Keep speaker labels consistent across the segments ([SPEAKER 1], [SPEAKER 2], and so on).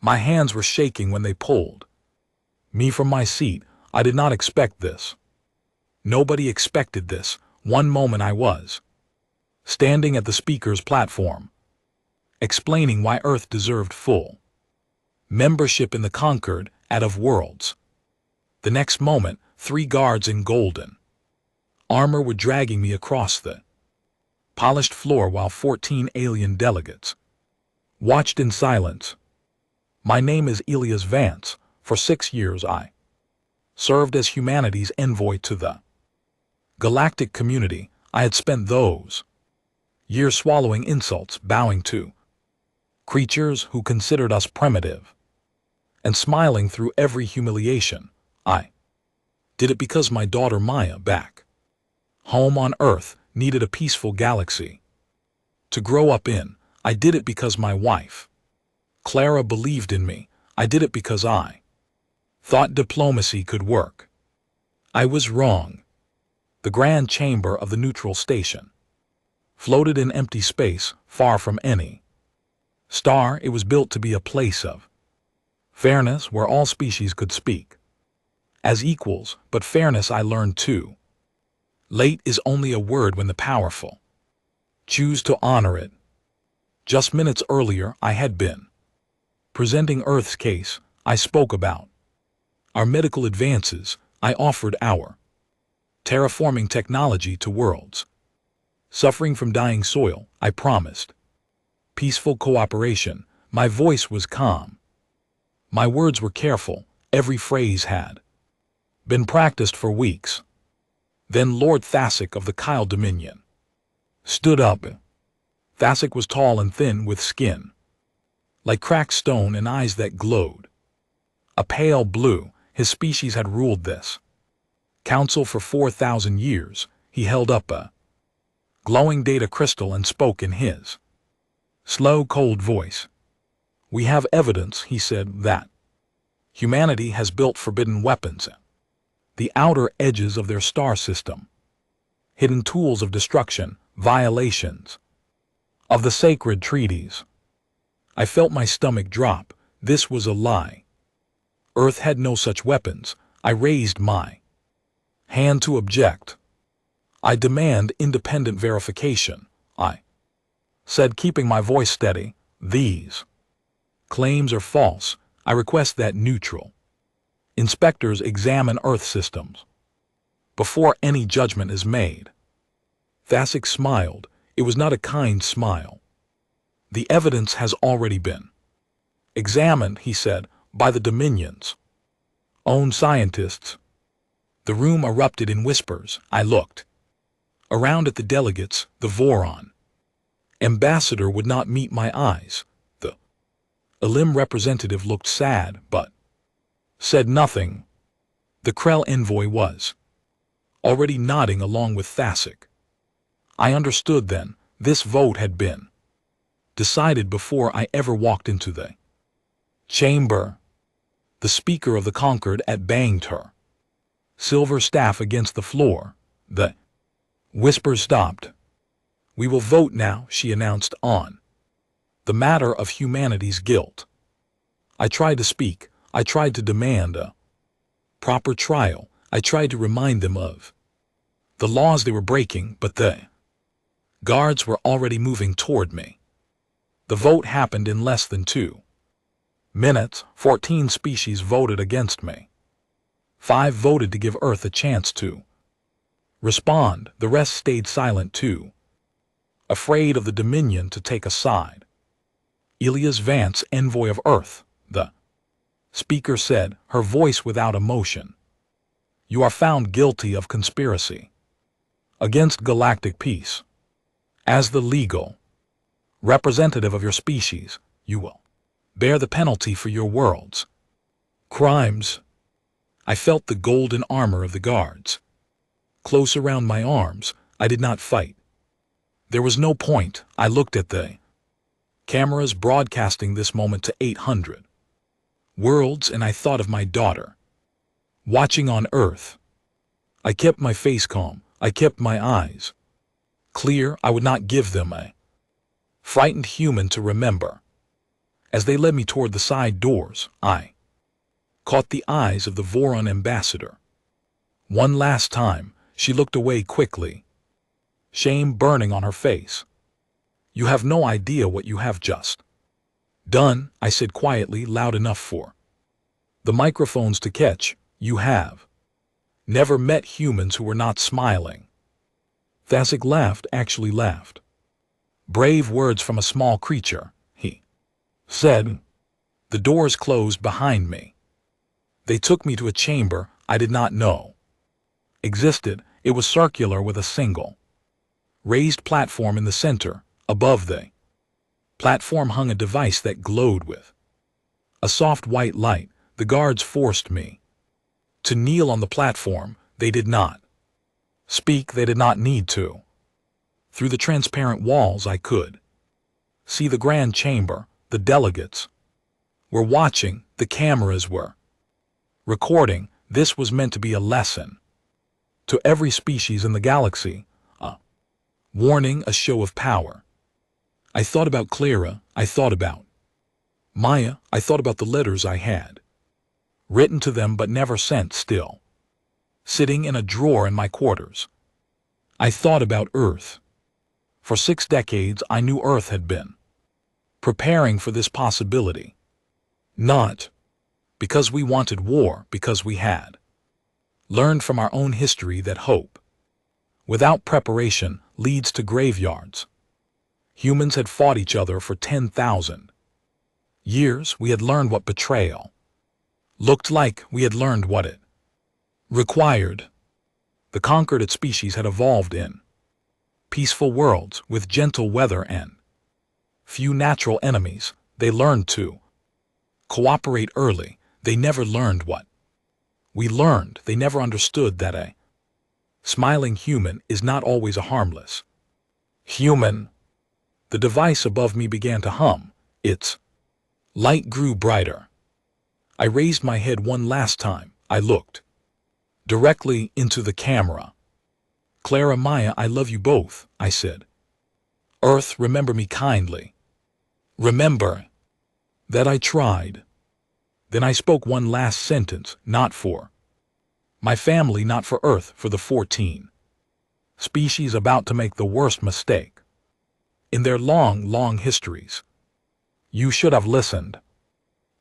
[SPEAKER 1] My hands were shaking when they pulled me from my seat. I did not expect this. Nobody expected this. One moment I was standing at the speaker's platform, explaining why Earth deserved full membership in the conquered out of worlds. The next moment, 3 guards in golden armor were dragging me across the polished floor while 14 alien delegates watched in silence. My name is Elias Vance. For 6 years I served as humanity's envoy to the galactic community. I had spent those years swallowing insults, bowing to creatures who considered us primitive, and smiling through every humiliation. I did it because my daughter Maya, back home on Earth, needed a peaceful galaxy to grow up in. I did it because my wife, Clara, believed in me. I did it because I thought diplomacy could work. I was wrong. The grand chamber of the neutral station floated in empty space, far from any star. It was built to be a place of fairness where all species could speak as equals, but fairness, I learned too late, is only a word when the powerful choose to honor it. Just minutes earlier, I had been presenting Earth's case. I spoke about our medical advances. I offered our terraforming technology to worlds suffering from dying soil. I promised peaceful cooperation. My voice was calm. My words were careful. Every phrase had been practiced for weeks. Then Lord Thasic of the Kyle Dominion stood up. Thasic was tall and thin, with skin like cracked stone and eyes that glowed a pale blue. His species had ruled this council for 4,000 years. He held up a glowing data crystal and spoke in his slow, cold voice. We have evidence, he said, that humanity has built forbidden weapons at the outer edges of their star system, hidden tools of destruction, violations of the sacred treaties. I felt my stomach drop. This was a lie. Earth had no such weapons. I raised my hand to object. I demand independent verification, I said, keeping my voice steady. These claims are false. I request that neutral inspectors examine Earth systems before any judgment is made. Thasic smiled. It was not a kind smile. The evidence has already been examined, he said, by the Dominion's own scientists. The room erupted in whispers. I looked around at the delegates. The Voron ambassador would not meet my eyes. The Elim representative looked sad, but said nothing. The Krell envoy was already nodding along with Thasic. I understood then. This vote had been decided before I ever walked into the chamber. The speaker of the conquered had banged her silver staff against the floor. The whispers stopped. We will vote now, she announced, on the matter of humanity's guilt. I tried to speak. I tried to demand a proper trial. I tried to remind them of the laws they were breaking, but the guards were already moving toward me. The vote happened in less than 2 minutes. 14 species voted against me. 5 voted to give Earth a chance to respond. The rest stayed silent too, afraid of the Dominion to take a side. Elias Vance, envoy of Earth, the speaker said, her voice without emotion. You are found guilty of conspiracy against galactic peace. As the legal representative of your species, you will bear the penalty for your world's crimes. I felt the golden armor of the guards close around my arms. I did not fight. There was no point. I looked at the cameras broadcasting this moment to 800 worlds, and I thought of my daughter watching on Earth. I kept my face calm. I kept my eyes clear. I would not give them a frightened human to remember As they led me toward the side doors, I caught the eyes of the Voron ambassador. One last time, she looked away quickly, shame burning on her face. "You have no idea what you have just done," I said quietly, loud enough for the microphones to catch. "You have never met humans who were not smiling." Thasek laughed, actually laughed. "Brave words from a small creature," he said. The doors closed behind me. They took me to a chamber I did not know existed. It was circular with a single raised platform in the center. Above the platform hung a device that glowed with a soft white light. The guards forced me to kneel on the platform. They did not speak. They did not need to. Through the transparent walls I could see the grand chamber. The delegates were watching. The cameras were recording. This was meant to be a lesson to every species in the galaxy, a warning, a show of power. I thought about Clara. I thought about Maya. I thought about the letters I had written to them but never sent, still sitting in a drawer in my quarters. I thought about Earth. For 6 decades I knew Earth had been preparing for this possibility. Not because we wanted war, because we had learned from our own history that hope without preparation leads to graveyards. Humans had fought each other for 10,000 years. We had learned what betrayal looked like. We had learned what it required. The conquered species had evolved in peaceful worlds with gentle weather and few natural enemies. They learned to cooperate early. They never learned what we learned. They never understood that a smiling human is not always a harmless human. The device above me began to hum. Its light grew brighter. I raised my head one last time. I looked directly into the camera. "Clara, Maya, I love you both," I said. "Earth, remember me kindly. Remember that I tried." Then I spoke one last sentence, not for my family, not for Earth, for the 14 species about to make the worst mistake in their long, long histories. You should have listened.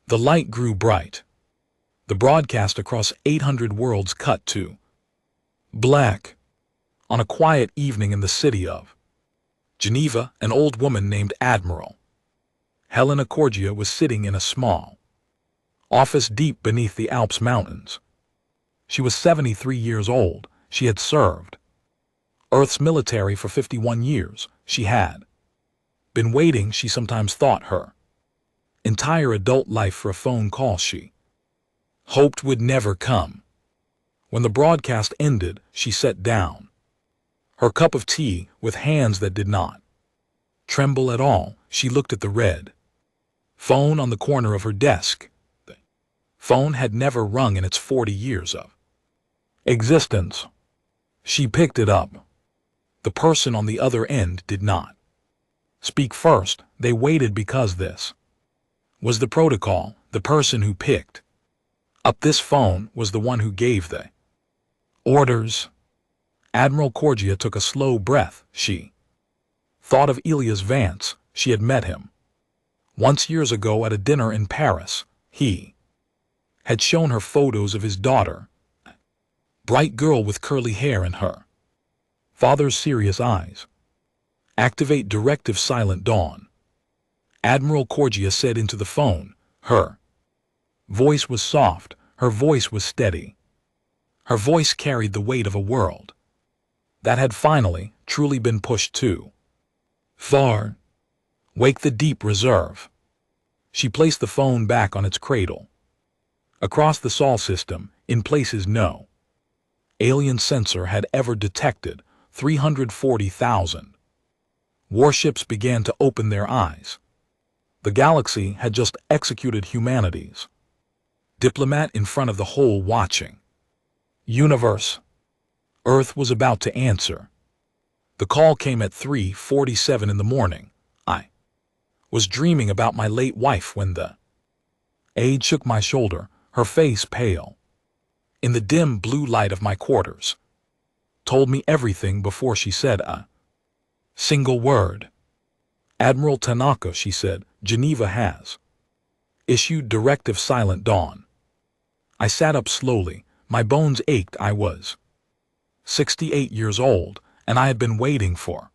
[SPEAKER 1] The light grew bright. The broadcast across 800 worlds cut to black. On a quiet evening in the city of Geneva, an old woman named Admiral Helena Corgia was sitting in a small office deep beneath the Alps mountains. She was 73 years old. She had served Earth's military for 51 years. She had been waiting, she sometimes thought, her entire adult life for a phone call she hoped would never come. When the broadcast ended, she sat down, her cup of tea, with hands that did not tremble at all. She looked at the red phone on the corner of her desk. The phone had never rung in its 40 years of existence. She picked it up. The person on the other end did not speak first. They waited because this was the protocol. The person who picked up this phone was the one who gave the orders. Admiral Corgia took a slow breath. She thought of Elias Vance. She had met him once years ago at a dinner in Paris. He had shown her photos of his daughter, a bright girl with curly hair, and her father's serious eyes. "Activate Directive Silent Dawn," Admiral Corgia said into the phone. Her voice was soft. Her voice was steady. Her voice carried the weight of a world that had finally, truly been pushed too far. "Wake the Deep Reserve." She placed the phone back on its cradle. Across the Sol system, in places no alien sensor had ever detected, 340,000 warships began to open their eyes. The galaxy had just executed humanity's diplomat in front of the whole watching universe. Earth was about to answer. The call came at 3:47 in the morning. I Was dreaming about my late wife when the aide shook my shoulder, her face pale. In the dim blue light of my quarters. Told me everything before she said a single word. Admiral Tanaka, she said, Geneva has issued Directive Silent Dawn. I sat up slowly, my bones ached. I was 68 years old, and I had been waiting for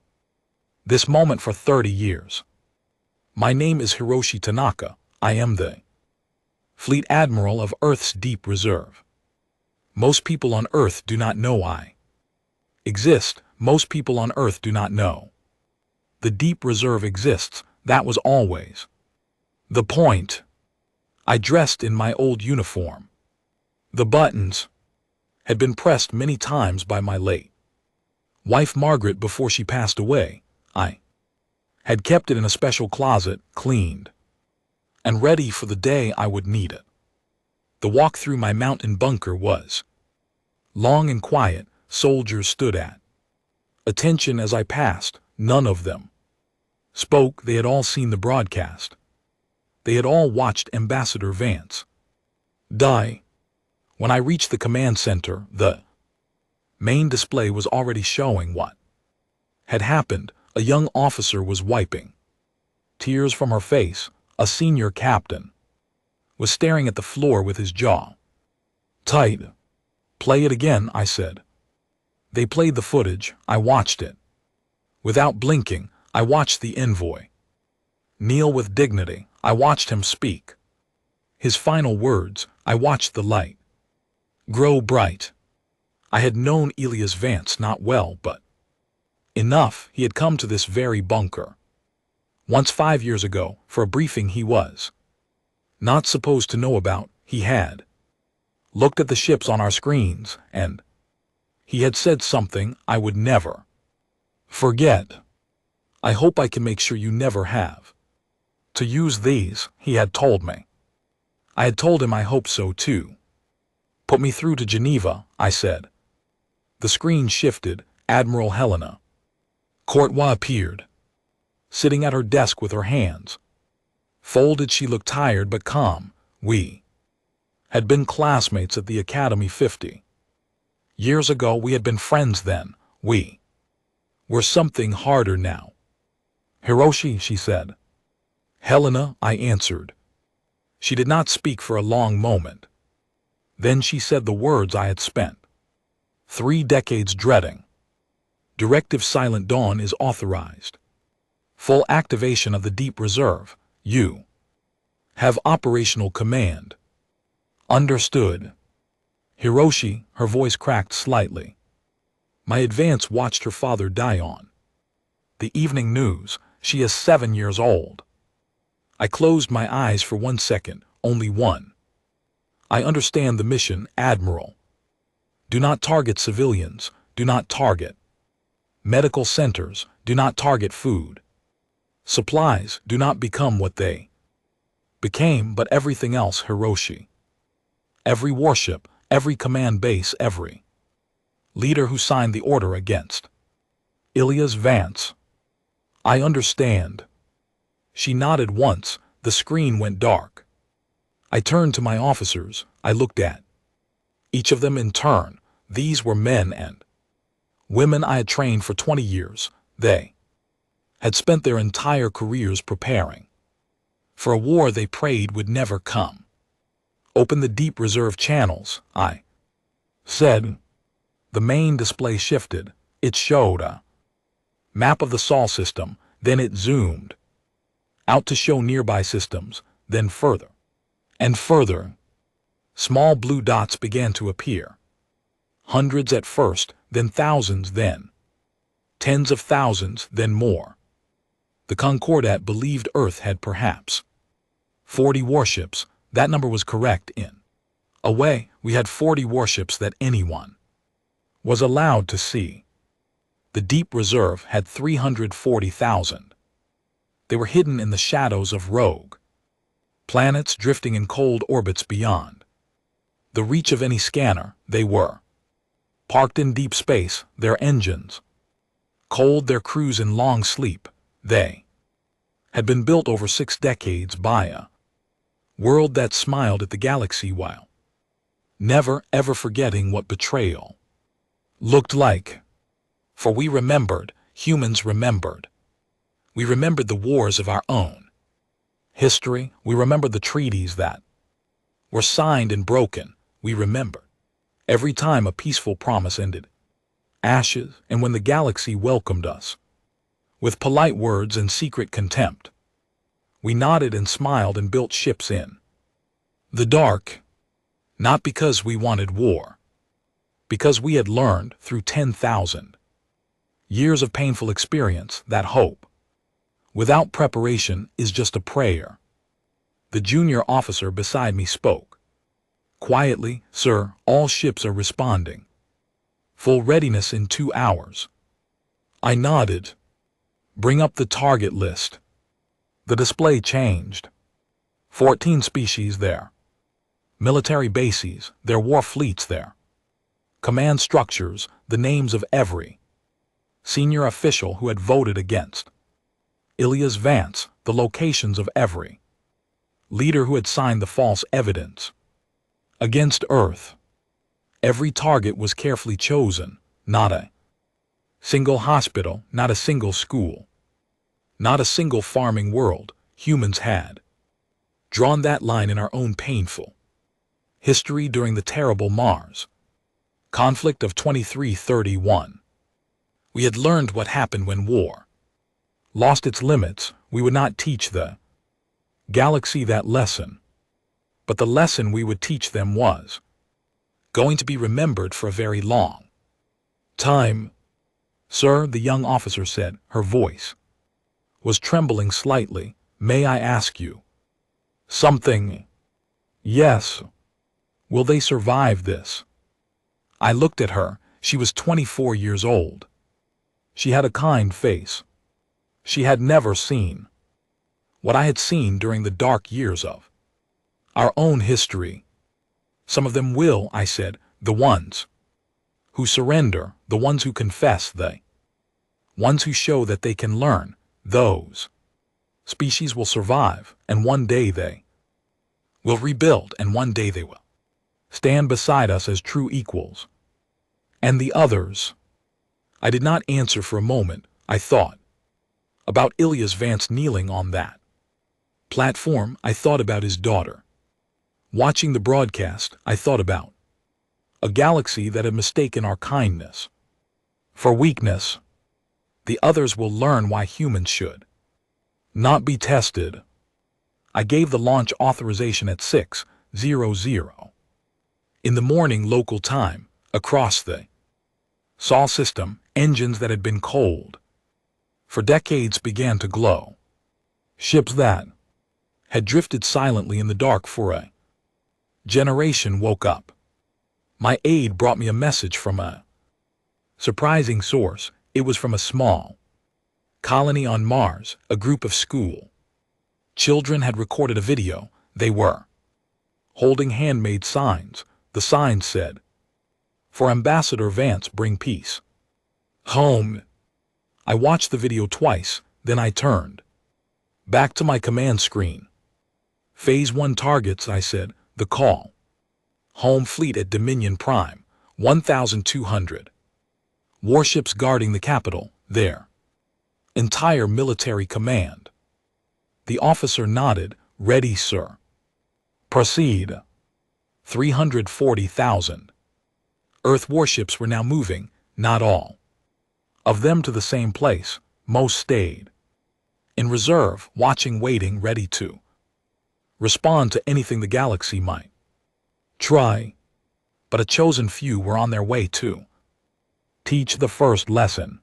[SPEAKER 1] this moment for 30 years. My name is Hiroshi Tanaka. I am the Fleet Admiral of Earth's Deep Reserve. Most people on Earth do not know I exist. Most people on Earth do not know. The Deep Reserve exists. That was always the point. I dressed in my old uniform. The buttons had been pressed many times by my late wife Margaret before she passed away. I had kept it in a special closet, cleaned, and ready for the day I would need it. The walk through my mountain bunker was long and quiet. Soldiers stood at attention as I passed. None of them spoke. They had all seen the broadcast. They had all watched Ambassador Vance die. When I reached the command center, the main display was already showing what had happened. A young officer was wiping tears from her face. A senior captain was staring at the floor with his jaw tight. Play it again, I said. They played the footage. I watched it. Without blinking, I watched the envoy kneel with dignity. I watched him speak his final words. I watched the light grow bright. I had known Elias Vance not well, but enough. He had come to this very bunker once 5 years ago for a briefing he was not supposed to know about. He had looked at the ships on our screens, and he had said something I would never forget. I hope I can make sure you never have to use these, he had told me. I had told him I hope so too. Put me through to Geneva, I said. The screen shifted. Admiral Helena Courtois appeared, sitting at her desk with her hands folded. She looked tired but calm. We had been classmates at the Academy 50 years ago. We had been friends then. We were something harder now. Hiroshi, she said. Helena, I answered. She did not speak for a long moment. Then she said the words I had spent 3 decades dreading. Directive Silent Dawn is authorized. Full activation of the Deep Reserve. You have operational command. Understood. Hiroshi, her voice cracked slightly. My advance watched her father die on the evening news. She is 7 years old. I closed my eyes for 1 second, only one. I understand the mission, Admiral. Do not target civilians. Do not target medical centers. Do not target food supplies. Do not become what they became, but everything else, Hiroshi. Every warship, every command base, every leader who signed the order against Elias Vance. I understand. She nodded once. The screen went dark. I turned to my officers. I looked at each of them in turn. These were men and women I had trained for 20 years. They had spent their entire careers preparing for a war they prayed would never come. Open the Deep Reserve channels, I said. The main display shifted. It showed a map of the Sol system, then it zoomed out to show nearby systems, then further and further. Small blue dots began to appear. Hundreds at first, then thousands, then tens of thousands, then more. The Concordat believed Earth had perhaps 40 warships. That number was correct. In a way, we had 40 warships that anyone was allowed to see. The Deep Reserve had 340,000. They were hidden in the shadows of rogue planets drifting in cold orbits beyond the reach of any scanner. They were parked in deep space, their engines cold, their crews in long sleep. They had been built over 6 decades by a world that smiled at the galaxy while never ever forgetting what betrayal looked like. For we remembered, humans remembered. We remembered the wars of our own history. We remembered the treaties that were signed and broken. We remembered every time a peaceful promise ended ashes, and when the galaxy welcomed us with polite words and secret contempt. We nodded and smiled and built ships in the dark, not because we wanted war, because we had learned through 10,000 years of painful experience that hope without preparation is just a prayer. The junior officer beside me spoke quietly. Sir, all ships are responding. Full readiness in 2 hours. I nodded. Bring up the target list. The display changed. 14 species there. Military bases, their war fleets there. Command structures, the names of every senior official who had voted against Ilias Vance, the locations of every leader who had signed the false evidence against Earth. Every target was carefully chosen, not a single hospital, not a single school, not a single farming world. Humans had drawn that line in our own painful history during the terrible Mars conflict of 2331. We had learned what happened when war lost its limits. We would not teach the galaxy that lesson, but the lesson we would teach them was going to be remembered for a very long time. Sir, the young officer said, her voice was trembling slightly. May I ask you something? Yes. Will they survive this? I looked at her. She was 24 years old. She had a kind face. She had never seen what I had seen during the dark years of our own history. Some of them will, I said, the ones who surrender, the ones who confess, the ones who show that they can learn. Those species will survive, and one day they will rebuild, and one day they will stand beside us as true equals. And the others? I did not answer for a moment. I thought about Ilias Vance kneeling on that platform. I thought about his daughter watching the broadcast. I thought about a galaxy that had mistaken our kindness for weakness. The others will learn why humans should not be tested. I gave the launch authorization at 6:00 in the morning local time. Across the Sol system, engines that had been cold for decades began to glow. Ships that had drifted silently in the dark for a generation woke up. My aide brought me a message from a surprising source. It was from a small colony on Mars. A group of school children had recorded a video. They were holding handmade signs. The signs said, "For Ambassador Vance, bring peace home." I watched the video twice, then I turned back to my command screen. Phase 1 targets, I said. The call home fleet at Dominion Prime, 1,200 warships guarding the capital, their entire military command. The officer nodded. Ready, sir. Proceed. 340,000 Earth warships were now moving, not all of them to the same place. Most stayed in reserve, watching, waiting, ready to respond to anything the galaxy might try. But a chosen few were on their way to teach the first lesson.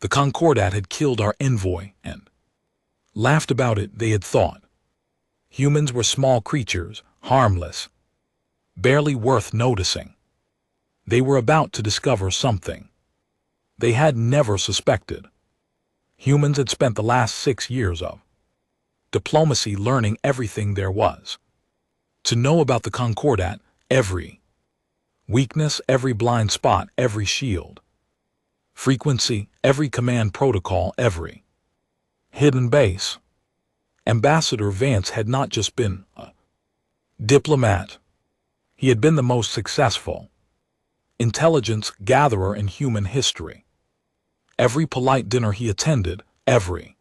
[SPEAKER 1] The Concordat had killed our envoy and laughed about it. They had thought humans were small creatures, harmless, barely worth noticing. They were about to discover something they had never suspected. Humans had spent the last 6 years of diplomacy learning everything there was to know about the Concordat, every weakness, every blind spot, every shield frequency, every command protocol, every hidden base. Ambassador Vance had not just been a diplomat. He had been the most successful intelligence gatherer in human history. Every polite dinner he attended, every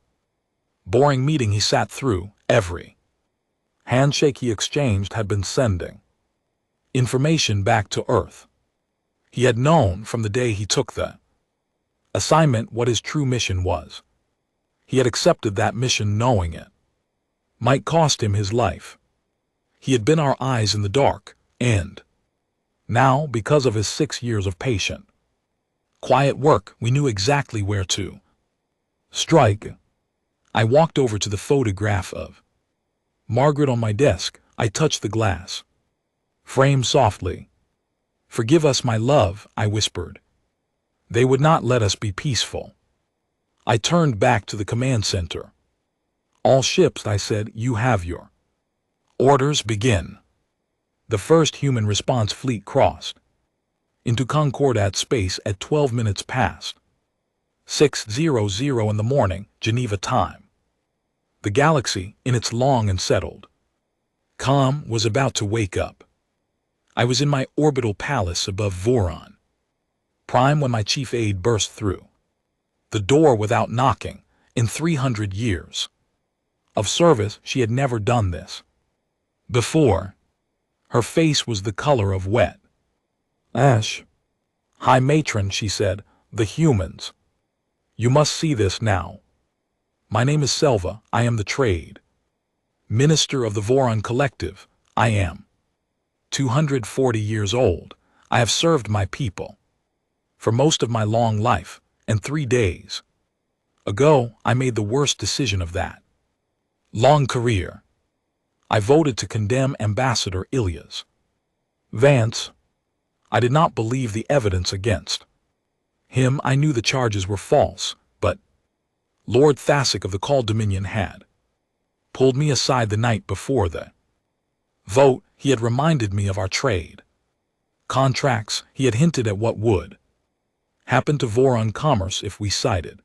[SPEAKER 1] boring meeting he sat through, every handshake he exchanged had been sending information back to Earth. He had known from the day he took the assignment what his true mission was. He had accepted that mission knowing it might cost him his life. He had been our eyes in the dark, and now, because of his 6 years of patient, quiet work, we knew exactly where to strike. I walked over to the photograph of Margaret on my desk. I touched the glass frame softly. "Forgive us, my love," I whispered. "They would not let us be peaceful." I turned back to the command center. "All ships," I said, "you have your orders. Begin." The first human response fleet crossed into Concordat space at 12 minutes past 6:00 in the morning, Geneva time. The galaxy, in its long and settled calm, was about to wake up. I was in my orbital palace above Voron Prime when my chief aide burst through the door without knocking. In 300 years of service, she had never done this before. Her face was the color of wet ash. "High Matron," she said, "the humans. You must see this now. My name is Selva. I am the trade minister of the Voron Collective. I am 240 years old. I have served my people for most of my long life, and 3 days ago I made the worst decision of that long career. I voted to condemn Ambassador Ilyas Vance. I did not believe the evidence against him. I knew the charges were false, but Lord Thassac of the Call Dominion had pulled me aside the night before the vote. He had reminded me of our trade contracts. He had hinted at what would happen to Voron commerce if we sided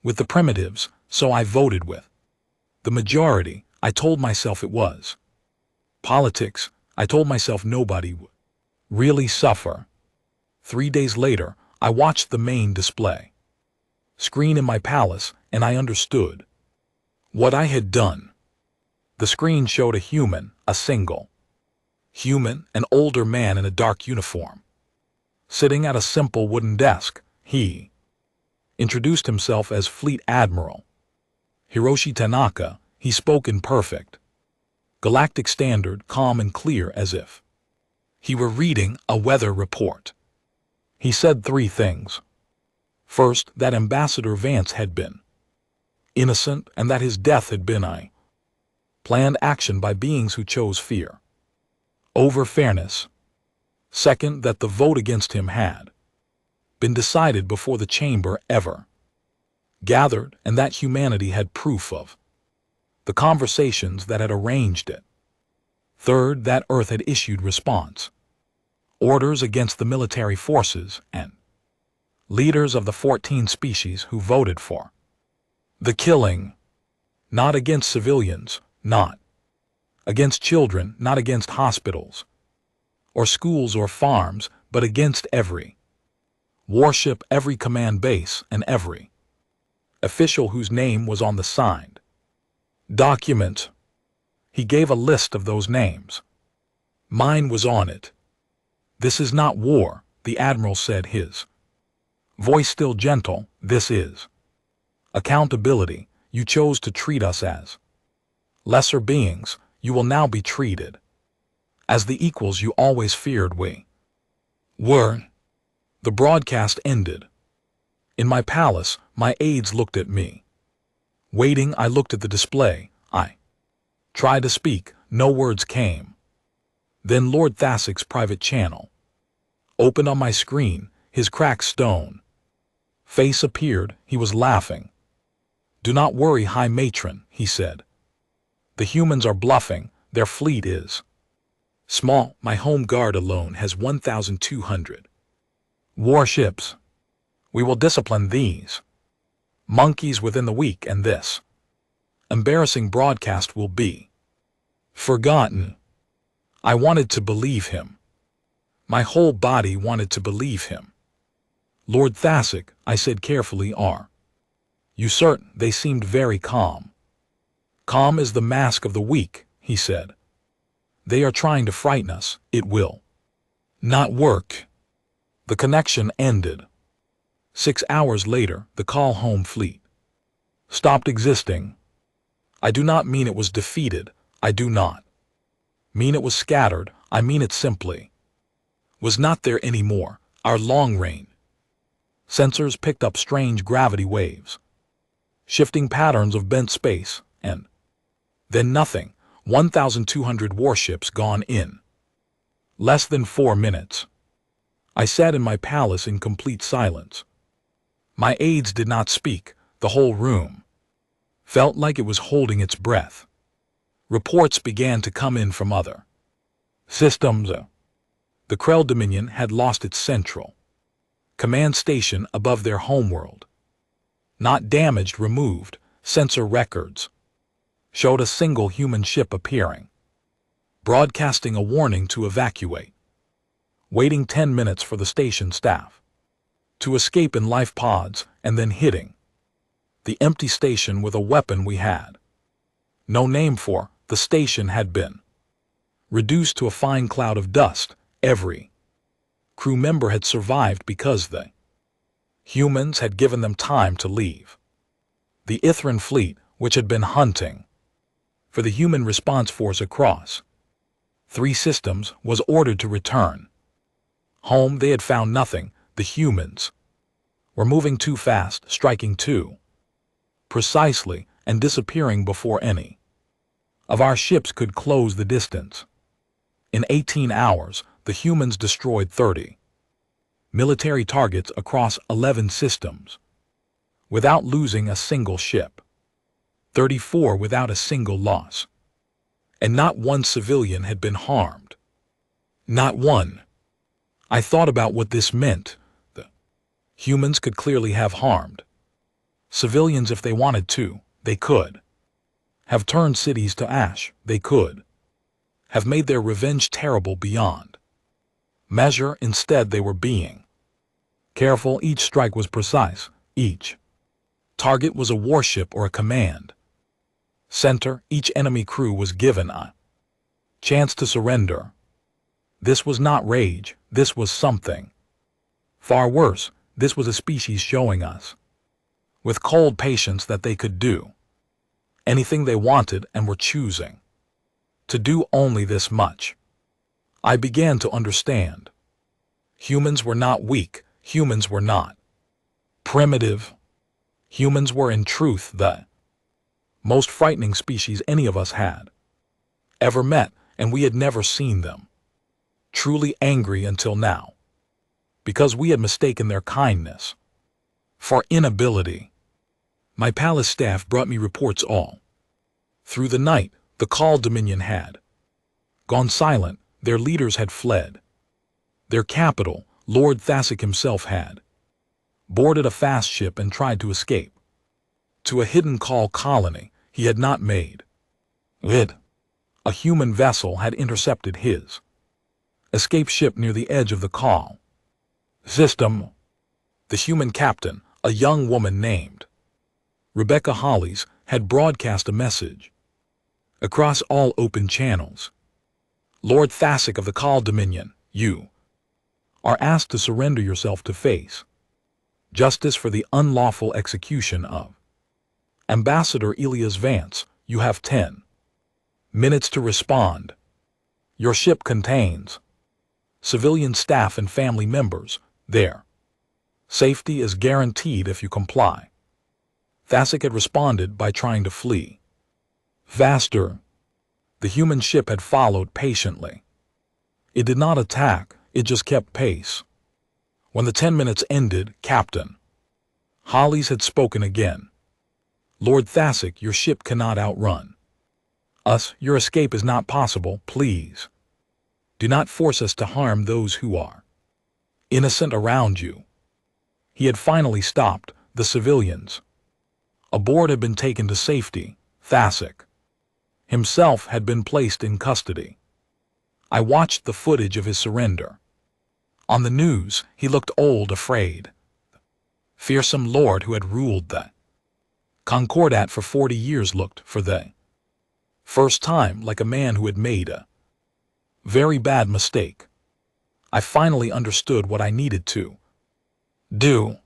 [SPEAKER 1] with the primitives, so I voted with the majority. I told myself it was politics. I told myself nobody would really suffer. 3 days later, I watched the main display screen in my palace, and I understood what I had done. The screen showed a human, a single human, an older man in a dark uniform, sitting at a simple wooden desk. He introduced himself as Fleet Admiral Hiroshi Tanaka. He spoke in perfect galactic standard, calm and clear, as if he were reading a weather report. He said 3 things. First, that Ambassador Vance had been innocent and that his death had been a planned action by beings who chose fear over fairness. Second, that the vote against him had been decided before the chamber ever gathered, and that humanity had proof of the conversations that had arranged it. Third, that Earth had issued response orders against the military forces and leaders of the 14 species who voted for the killing, not against civilians, not against children, not against hospitals or schools or farms, but against every warship, every command base, and every official whose name was on the signed document. He gave a list of those names. Mine was on it. "This is not war," the Admiral said, his voice still gentle. "This is accountability. You chose to treat us as lesser beings. You will now be treated as the equals you always feared we were." The broadcast ended. In my palace, my aides looked at me. Waiting, I looked at the display. I tried to speak. No words came. Then Lord Thassac's private channel opened on my screen. His cracked stone face appeared. He was laughing. "Do not worry, High Matron," he said. "The humans are bluffing. Their fleet is small. My home guard alone has 1,200 warships. We will discipline these monkeys within the week, and this embarrassing broadcast will be forgotten. I wanted to believe him. My whole body wanted to believe him. Lord Thasic, I said carefully, are you certain? They seemed very calm. Calm is the mask of the weak, he said. They are trying to frighten us. It will not work. The connection ended. 6 hours later, the call home fleet stopped existing. I do not mean it was defeated. I do not mean it was scattered. I mean it simply was not there anymore. Our long-range sensors picked up strange gravity waves, shifting patterns of bent space, and then nothing. 1,200 warships gone in less than 4 minutes. I sat in my palace in complete silence. My aides did not speak. The whole room felt like it was holding its breath. Reports began to come in from other systems. The Krell Dominion had lost its central command station above their homeworld. Not damaged, removed. Sensor records showed a single human ship appearing, broadcasting a warning to evacuate, waiting 10 minutes for the station staff to escape in life pods, and then hitting the empty station with a weapon we had no name for. The station had been reduced to a fine cloud of dust. Every crew member had survived because the humans had given them time to leave. The Ithran fleet, which had been hunting for the human response force across 3 systems, was ordered to return home. They had found nothing. The humans were moving too fast, striking too precisely, and disappearing before any of our ships could close the distance. In 18 hours, the humans destroyed 30 military targets across 11 systems without losing a single ship, 34 without a single loss, and not one civilian had been harmed. Not one. I thought about what this meant. The humans could clearly have harmed civilians if they wanted to. They could have turned cities to ash. They could have made their revenge terrible beyond measure. Instead, they were being careful. Each strike was precise. Each target was a warship or a command center. Each enemy crew was given a chance to surrender. This was not rage. This was something far worse. This was a species showing us with cold patience that they could do anything they wanted and were choosing to do only this much. I began to understand. Humans were not weak. Humans were not primitive. Humans were in truth the most frightening species any of us had ever met, and we had never seen them truly angry until now, because we had mistaken their kindness for inability. My palace staff brought me reports all through the night. The Krell Dominion had gone silent. Their leaders had fled. Their capital, Lord Thasic himself, had boarded a fast ship and tried to escape to a hidden Krell colony he had not made. A human vessel had intercepted his escape ship near the edge of the Krell system. The human captain, a young woman named Rebecca Hollies, had broadcast a message across all open channels. Lord Thasic of the Krell Dominion, you are asked to surrender yourself to face justice for the unlawful execution of Ambassador Elias Vance. You have 10 minutes to respond. Your ship contains civilian staff and family members. Their safety is guaranteed if you comply. Thasic had responded by trying to flee faster. The human ship had followed patiently. It did not attack, it just kept pace. When the 10 minutes ended, Captain Hollies had spoken again. Lord Thasic, your ship cannot outrun us. Your escape is not possible. Please do not force us to harm those who are innocent around you. He had finally stopped. The civilians aboard had been taken to safety. Thasic himself had been placed in custody. I watched the footage of his surrender. On the news, he looked old, afraid. Fearsome lord who had ruled the Concordat for 40 years looked, for the first time, like a man who had made a very bad mistake. I finally understood what I needed to do.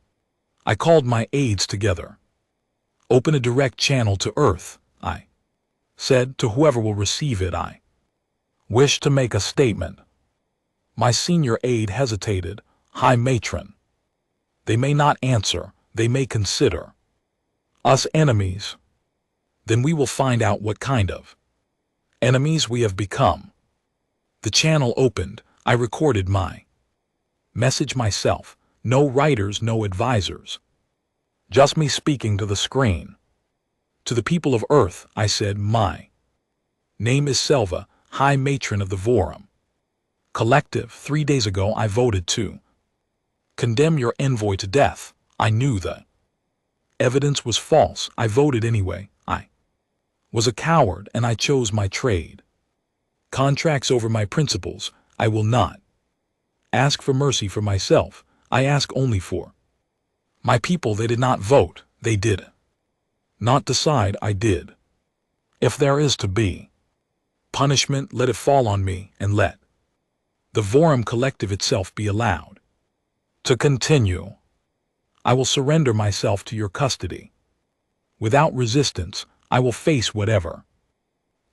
[SPEAKER 1] I called my aides together. Open a direct channel to Earth, I said, to whoever will receive it. I wish to make a statement. My senior aide hesitated. High Matron. They may not answer. They may consider us enemies. Then we will find out what kind of enemies we have become. The channel opened. I recorded my message myself. No writers, no advisors. Just me speaking to the screen. To the people of Earth, I said, my name is Selva, High Matron of the Vorum Collective. 3 days ago I voted to condemn your envoy to death. I knew the evidence was false. I voted anyway. I was a coward and I chose my trade. Contracts over my principles. I will not ask for mercy for myself. I ask only for my people. They did not vote. They did not decide. I did. If there is to be punishment, let it fall on me, and let the Vorum Collective itself be allowed to continue. I will surrender myself to your custody. Without resistance, I will face whatever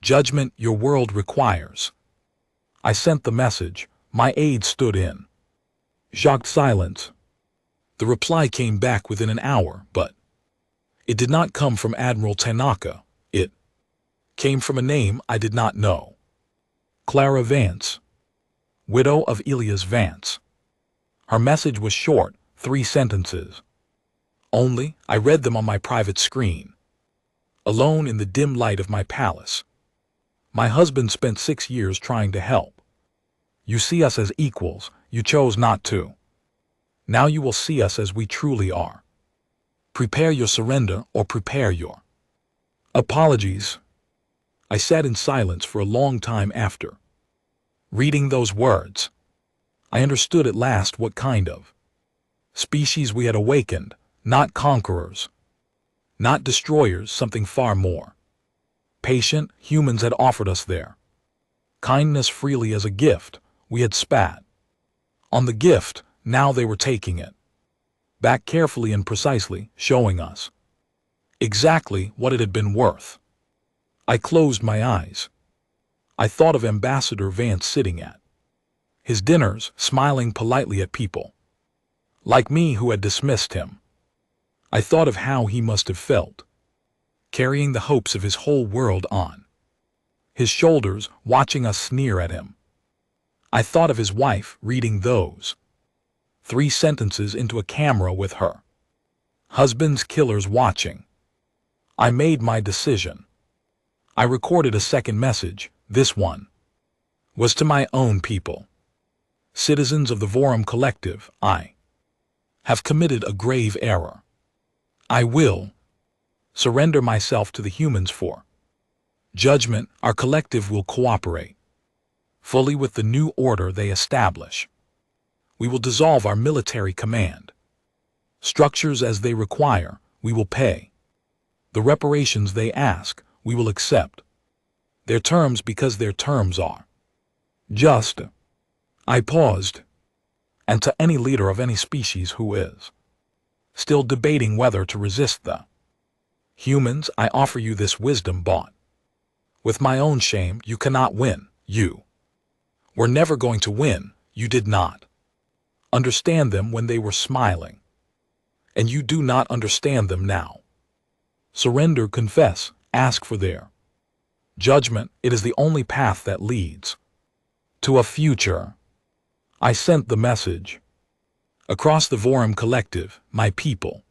[SPEAKER 1] judgment your world requires. I sent the message. My aide stood in shocked silence. The reply came back within an hour, but it did not come from Admiral Tanaka. It came from a name I did not know. Clara Vance, widow of Elias Vance. Her message was short, 3 sentences. Only, I read them on my private screen. Alone in the dim light of my palace. My husband spent 6 years trying to help. You see us as equals. You chose not to. Now you will see us as we truly are. Prepare your surrender or prepare your apologies. I sat in silence for a long time after reading those words. I understood at last what kind of species we had awakened, not conquerors, not destroyers, something far more patient. Humans had offered us their kindness freely as a gift. We had spat on the gift. Now they were taking it back carefully and precisely, showing us exactly what it had been worth. I closed my eyes. I thought of Ambassador Vance sitting at his dinners, smiling politely at people like me who had dismissed him. I thought of how he must have felt, carrying the hopes of his whole world on his shoulders, watching us sneer at him. I thought of his wife reading those 3 sentences into a camera with her husband's killers watching. I made my decision. I recorded a second message. This one was to my own people. Citizens of the Vorum Collective, I have committed a grave error. I will surrender myself to the humans for judgment. Our collective will cooperate fully with the new order they establish. We will dissolve our military command structures as they require. We will pay the reparations they ask. We will accept their terms because their terms are just. I paused. And to any leader of any species who is still debating whether to resist the humans, I offer you this wisdom bought with my own shame. You cannot win. You were never going to win. You did not understand them when they were smiling, and you do not understand them now. Surrender, confess, ask for their judgment. It is the only path that leads to a future. I sent the message. Across the Vorum Collective, my people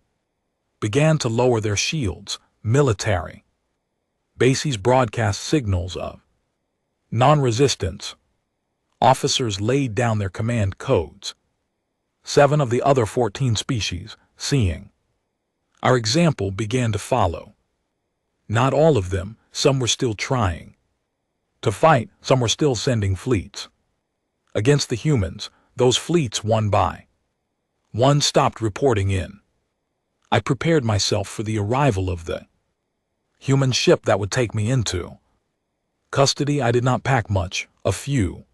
[SPEAKER 1] began to lower their shields. Military bases broadcast signals of non-resistance. Officers laid down their command codes. 7 of the other 14 species, seeing our example, began to follow. Not all of them, some were still trying to fight, some were still sending fleets. Against the humans, those fleets one by one stopped reporting in. I prepared myself for the arrival of the human ship that would take me into custody. I did not pack much, a few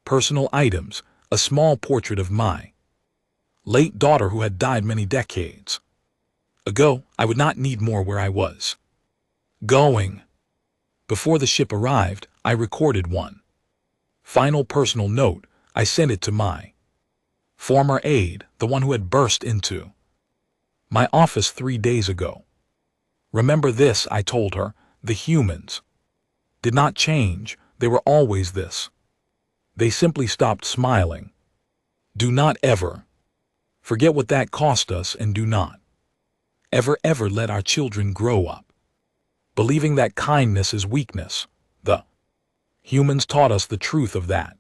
[SPEAKER 1] personal items, a small portrait of my late daughter who had died many decades ago. I would not need more where I was going. Before the ship arrived, I recorded one final personal note. I sent it to my former aide, the one who had burst into my office 3 days ago. Remember this, I told her, the humans did not change, they were always this. They simply stopped smiling. Do not ever forget what that cost us, and do not ever let our children grow up believing that kindness is weakness. The humans taught us the truth of that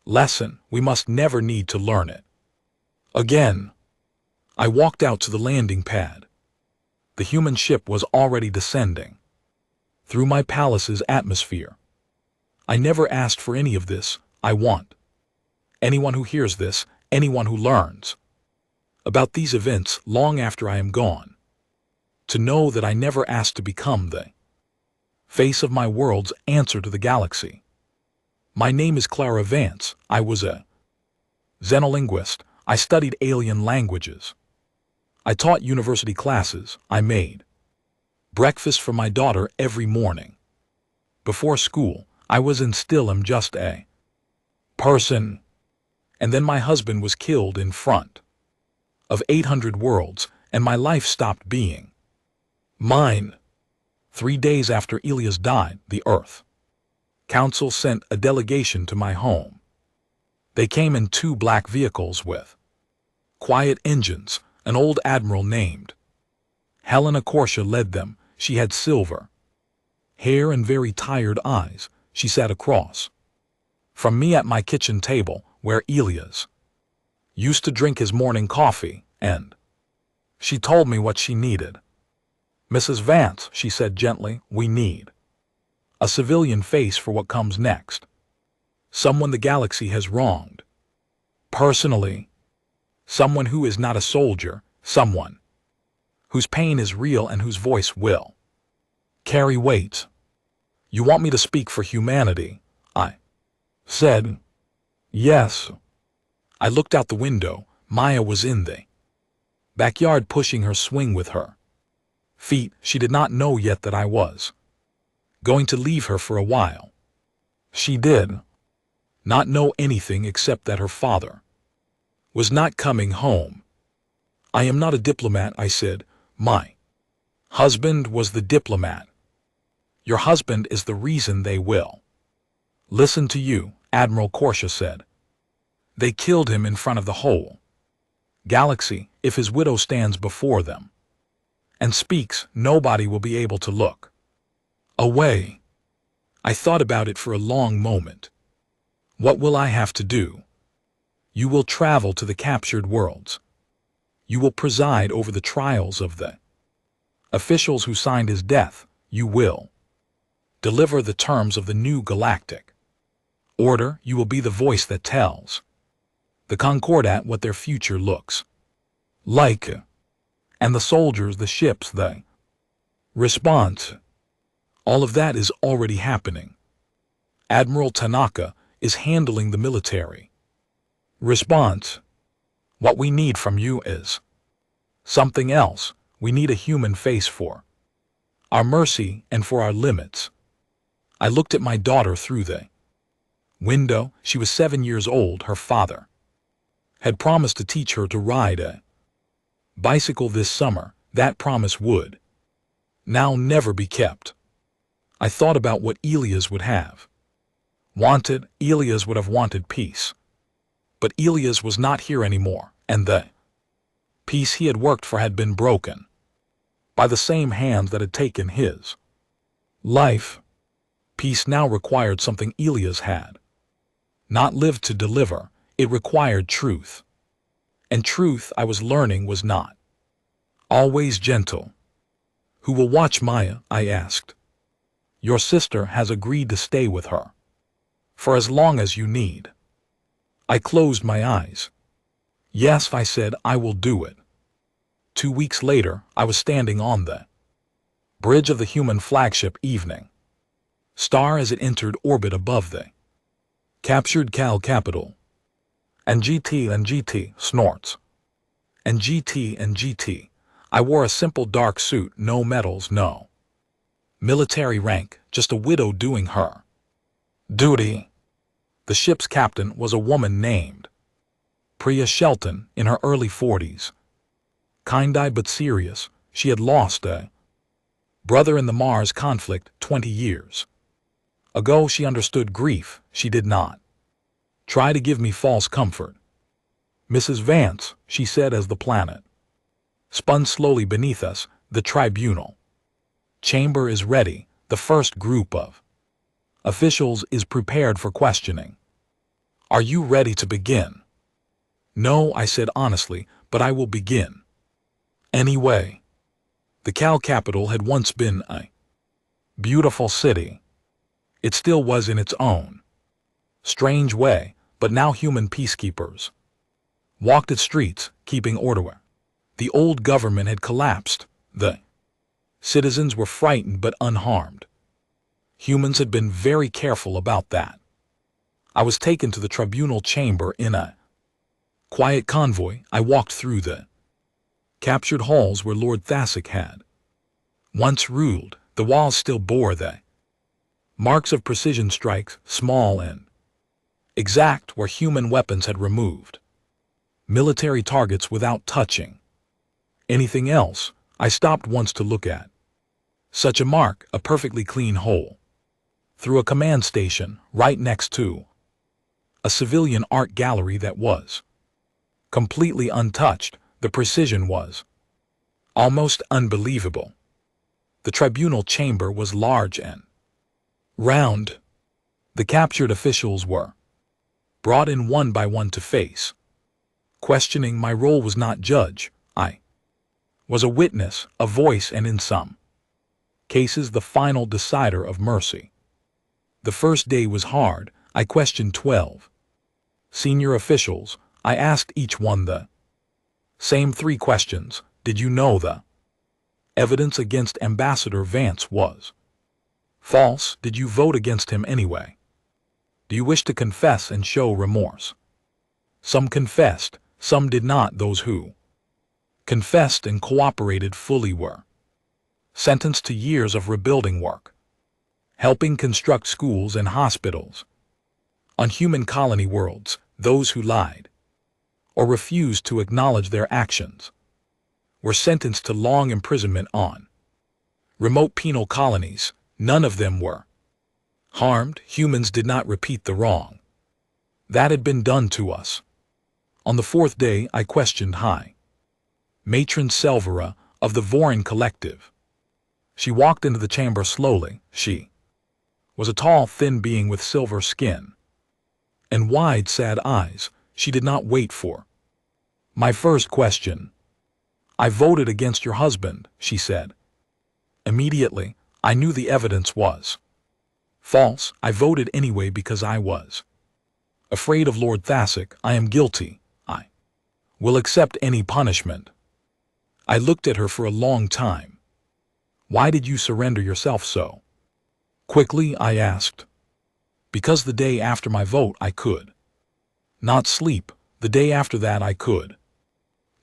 [SPEAKER 1] lesson. We must never need to learn it again. I walked out to the landing pad. The human ship was already descending through my palace's atmosphere. I never asked for any of this. I want anyone who hears this, anyone who learns about these events long after I am gone, to know that I never asked to become the face of my world's answer to the galaxy. My name is Clara Vance. I was a xenolinguist. I studied alien languages. I taught university classes. I made breakfast for my daughter every morning. Before school, I was and still am just a person. And then my husband was killed in front of 800 worlds, and my life stopped being mine. 3 days after Elias died, the Earth Council sent a delegation to my home. They came in 2 black vehicles with quiet engines. An old admiral named Helena Corsia led them. She had silver hair and very tired eyes. She sat across from me at my kitchen table, where Elias used to drink his morning coffee, and she told me what she needed. Mrs. Vance, she said gently, we need a civilian face for what comes next. Someone the galaxy has wronged personally. Someone who is not a soldier, someone whose pain is real and whose voice will carry weight. You want me to speak for humanity? I said. Yes. I looked out the window. Maya was in the backyard pushing her swing with her feet. She did not know yet that I was going to leave her for a while. She did not know anything except that her father was not coming home. I am not a diplomat, I said. My husband was the diplomat. Your husband is the reason they will listen to you, Admiral Corsia said. They killed him in front of the whole galaxy. If his widow stands before them and speaks, nobody will be able to look away. I thought about it for a long moment. What will I have to do? You will travel to the captured worlds. You will preside over the trials of the officials who signed his death. You will deliver the terms of the new galactic order. You will be the voice that tells the Concordat what their future looks like. And the soldiers, the ships, the response. All of that is already happening. Admiral Tanaka is handling the military response. What we need from you is something else. We need a human face for our mercy and for our limits. I looked at my daughter through the window. She was 7 years old. Her father had promised to teach her to ride a bicycle this summer. That promise would now never be kept. I thought about what Elias would have wanted. Elias would have wanted peace. But Elias was not here anymore, and the peace he had worked for had been broken by the same hands that had taken his life. Peace now required something Elias had not lived to deliver. It required truth. And truth, I was learning, was not always gentle. Who will watch Maya? I asked. Your sister has agreed to stay with her. For as long as you need. I closed my eyes. Yes, I said, I will do it. 2 weeks later, I was standing on the bridge of the human flagship Evening Star as it entered orbit above the captured Cal capital. And GT snorts. And GT. I wore a simple dark suit, no medals, no military rank, just a widow doing her duty. The ship's captain was a woman named Priya Shelton, in her early 40s. Kind-eyed but serious, she had lost a brother in the Mars conflict 20 years ago. She understood grief. She did not try to give me false comfort. Mrs. Vance, she said as the planet spun slowly beneath us, the tribunal chamber is ready. The first group of officials is prepared for questioning. Are you ready to begin? No, I said honestly, but I will begin. Anyway, the Cal capital had once been a beautiful city. It still was in its own strange way, but now human peacekeepers walked its streets, keeping order. The old government had collapsed. The citizens were frightened but unharmed. Humans had been very careful about that. I was taken to the tribunal chamber in a quiet convoy. I walked through the captured halls where Lord Thasic had once ruled. The walls still bore the marks of precision strikes, small and exact, where human weapons had removed military targets without touching anything else. I stopped once to look at such a mark, a perfectly clean hole through a command station right next to a civilian art gallery that was completely untouched. The precision was almost unbelievable. The tribunal chamber was large and round. The captured officials were brought in one by one to face questioning. My role was not judge. I was a witness, a voice, and in some cases the final decider of mercy. The first day was hard. I questioned 12 senior officials. I asked each one the same 3 questions. Did you know the evidence against Ambassador Vance was false? Did you vote against him anyway? Do you wish to confess and show remorse? Some confessed, some did not. Those who confessed and cooperated fully were sentenced to years of rebuilding work, helping construct schools and hospitals on human colony worlds. Those who lied or refused to acknowledge their actions were sentenced to long imprisonment on remote penal colonies. None of them were harmed. Humans did not repeat the wrong that had been done to us. On the 4th day, I questioned High Matron Selvera of the Vorin Collective. She walked into the chamber slowly. She was a tall, thin being with silver skin and wide, sad eyes. She did not wait for my first question. I voted against your husband, she said. Immediately, I knew the evidence was false. I voted anyway because I was afraid of Lord Thasic. I am guilty. I will accept any punishment. I looked at her for a long time. Why did you surrender yourself so quickly? I asked. Because the day after my vote I could not sleep. The day after that I could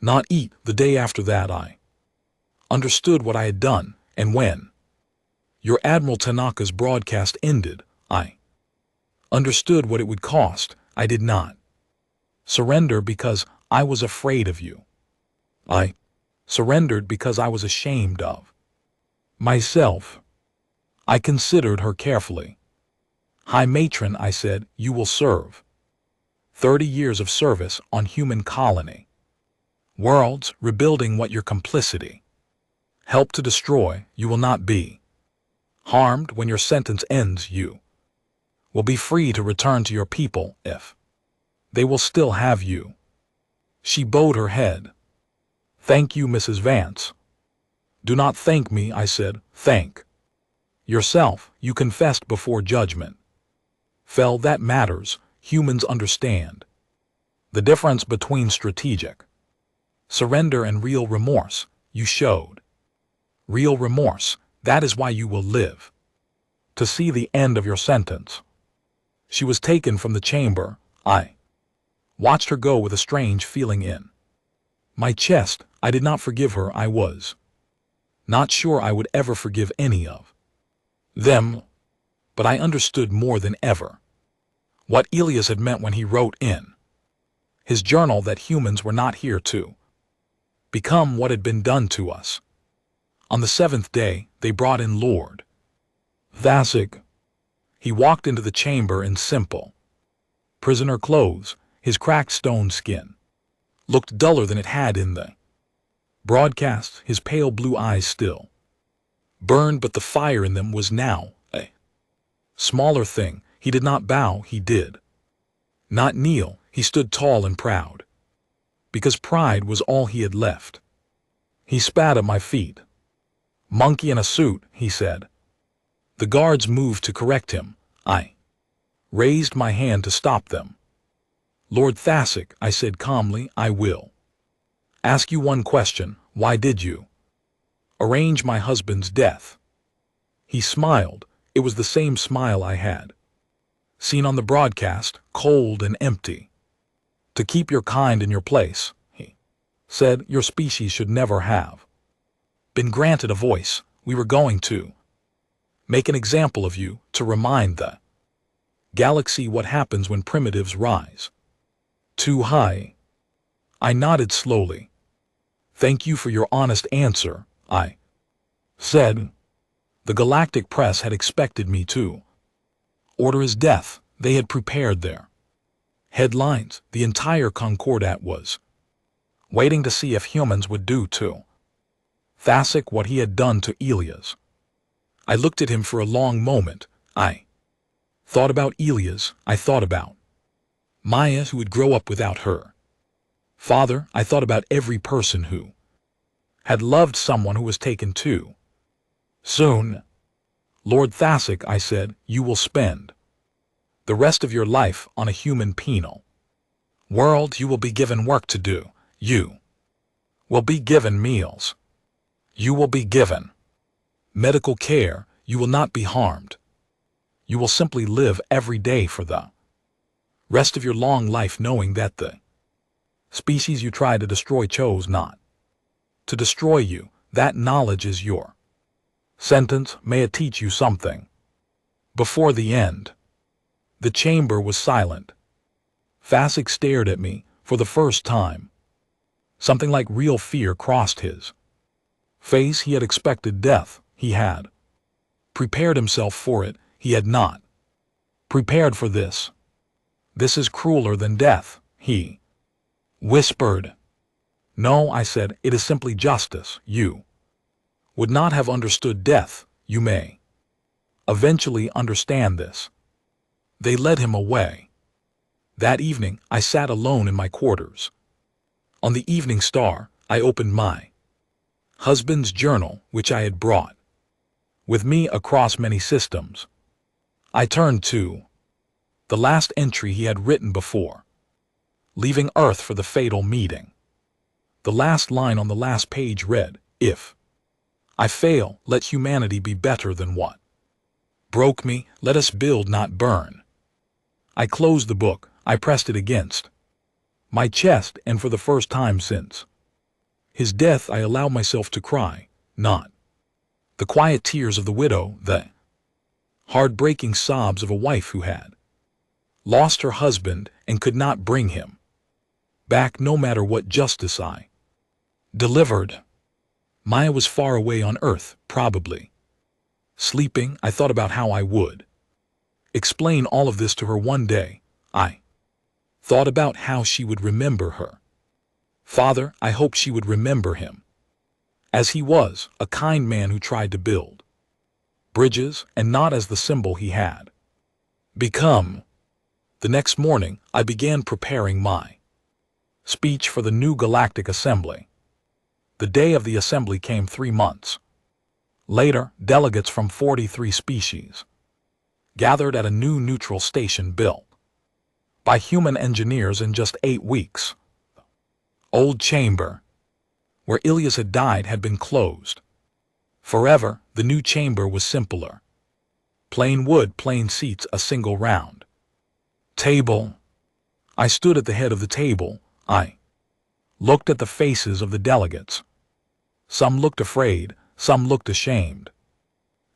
[SPEAKER 1] not eat. The day after that I understood what I had done. And when your Admiral Tanaka's broadcast ended, I understood what it would cost. I did not surrender because I was afraid of you. I surrendered because I was ashamed of myself. I considered her carefully. High Matron, I said, you will serve 30 years of service on human colony worlds, rebuilding what your complicity helped to destroy. You will not be harmed. When your sentence ends, you will be free to return to your people if they will still have you. She bowed her head. Thank you, Mrs. Vance. Do not thank me, I said. Thank yourself. You confessed before judgment. Fel, that matters. Humans understand the difference between strategic surrender and real remorse. You showed real remorse. That is why you will live to see the end of your sentence. She was taken from the chamber. I watched her go with a strange feeling in my chest. I did not forgive her. I was not sure I would ever forgive any of them, but I understood more than ever what Elias had meant when he wrote in his journal that humans were not here to become what had been done to us. On the seventh day, they brought in Lord Thasik. He walked into the chamber in simple prisoner clothes. His cracked stone skin looked duller than it had in the broadcast. His pale blue eyes still burned, but the fire in them was now a smaller thing. He did not bow. He did not kneel. He stood tall and proud, because pride was all he had left. He spat at my feet. Monkey in a suit, he said. The guards moved to correct him. I raised my hand to stop them. Lord Thasik, I said calmly, I will ask you one question. Why did you arrange my husband's death? He smiled. It was the same smile I had seen on the broadcast, cold and empty. To keep your kind in your place, he said. Your species should never have been granted a voice. We were going to make an example of you, to remind the galaxy what happens when primitives rise too high. I nodded slowly. Thank you for your honest answer, I said. The galactic press had expected me to order his death. They had prepared their headlines. The entire Concordat was waiting to see if humans would do to Thasik what he had done to Elias. I looked at him for a long moment. I thought about Elias. I thought about Maya, who would grow up without her father. I thought about every person who had loved someone who was taken too soon. Lord Thasik, I said, you will spend the rest of your life on a human penal world. You will be given work to do. You will be given meals. You will be given medical care. You will not be harmed. You will simply live every day for the rest of your long life knowing that the species you tried to destroy chose not to destroy you. That knowledge is your sentence. May it teach you something. Before the end, the chamber was silent. Thasik stared at me for the first time. Something like real fear crossed his face. He had expected death. He had prepared himself for it. He had not prepared for this. This is crueler than death, he whispered. No, I said, it is simply justice. You would not have understood death. You may eventually understand this. They led him away. That evening, I sat alone in my quarters. On the evening star, I opened my husband's journal, which I had brought with me across many systems. I turned to the last entry he had written before leaving Earth for the fatal meeting. The last line on the last page read, "If I fail, let humanity be better than what broke me. Let us build, not burn." I closed the book. I pressed it against my chest, and for the first time since his death I allowed myself to cry, not the quiet tears of the widow, the heartbreaking sobs of a wife who had lost her husband and could not bring him back no matter what justice I delivered. Maya was far away on Earth, probably sleeping. I thought about how I would explain all of this to her one day. I thought about how she would remember her father. I hoped she would remember him as he was, a kind man who tried to build bridges, and not as the symbol he had become. The next morning, I began preparing my speech for the new Galactic Assembly. The day of the assembly came 3 months. Later, delegates from 43 species gathered at a new neutral station built by human engineers in just 8 weeks. Old chamber, where Ilias had died, had been closed. Forever, the new chamber was simpler. Plain wood, plain seats, a single round table. I stood at the head of the table. I looked at the faces of the delegates. Some looked afraid, some looked ashamed.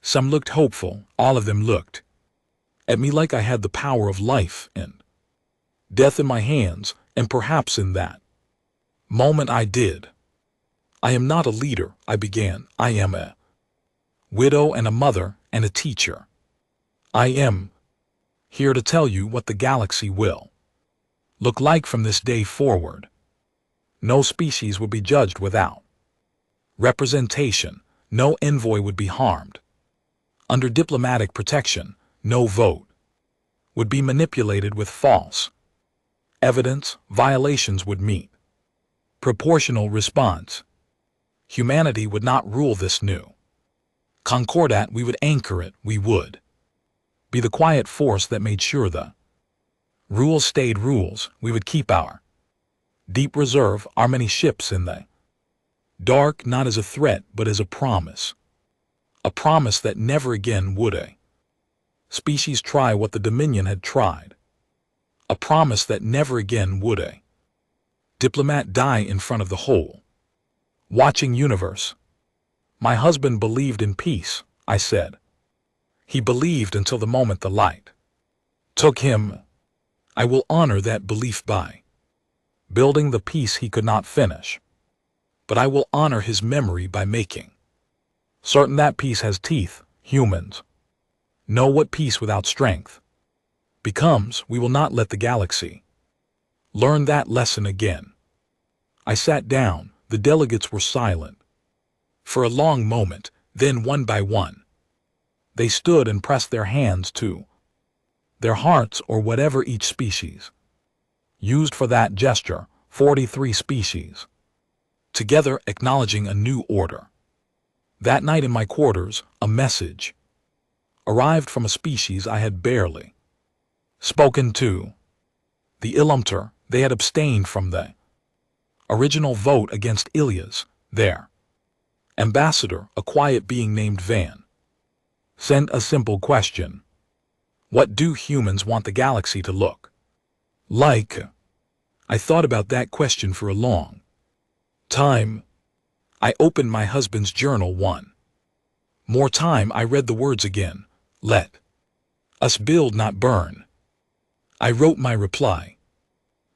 [SPEAKER 1] Some looked hopeful, all of them looked at me like I had the power of life and death in my hands, and perhaps in that moment I did. I am not a leader, I began. I am a widow and a mother and a teacher. I am here to tell you what the galaxy will look like from this day forward. No species would be judged without representation. No envoy would be harmed. Under diplomatic protection, no vote would be manipulated with false evidence. Violations would meet proportional response. Humanity would not rule this new concordat. We would anchor it. We would be the quiet force that made sure the rules stayed rules. We would keep our deep reserve, our many ships in the dark, not as a threat, but as a promise. A promise that never again would a species try what the Dominion had tried. A promise that never again would a diplomat die in front of the whole watching universe. My husband believed in peace, I said. He believed until the moment the light took him. I will honor that belief by building the peace he could not finish. But I will honor his memory by making certain that peace has teeth. Humans know what peace without strength becomes. We will not let the galaxy learn that lesson again. I sat down. The delegates were silent for a long moment. Then one by one, they stood and pressed their hands to their hearts, or whatever each species used for that gesture. 43 species together, acknowledging a new order. That night in my quarters, a message arrived from a species I had barely spoken to. The Illuminator. They had abstained from the original vote against Ilias. Their ambassador, a quiet being named Van, sent a simple question. What do humans want the galaxy to look like? I thought about that question for a long time. I opened my husband's journal one more time. I read the words again. Let us build, not burn. I wrote my reply.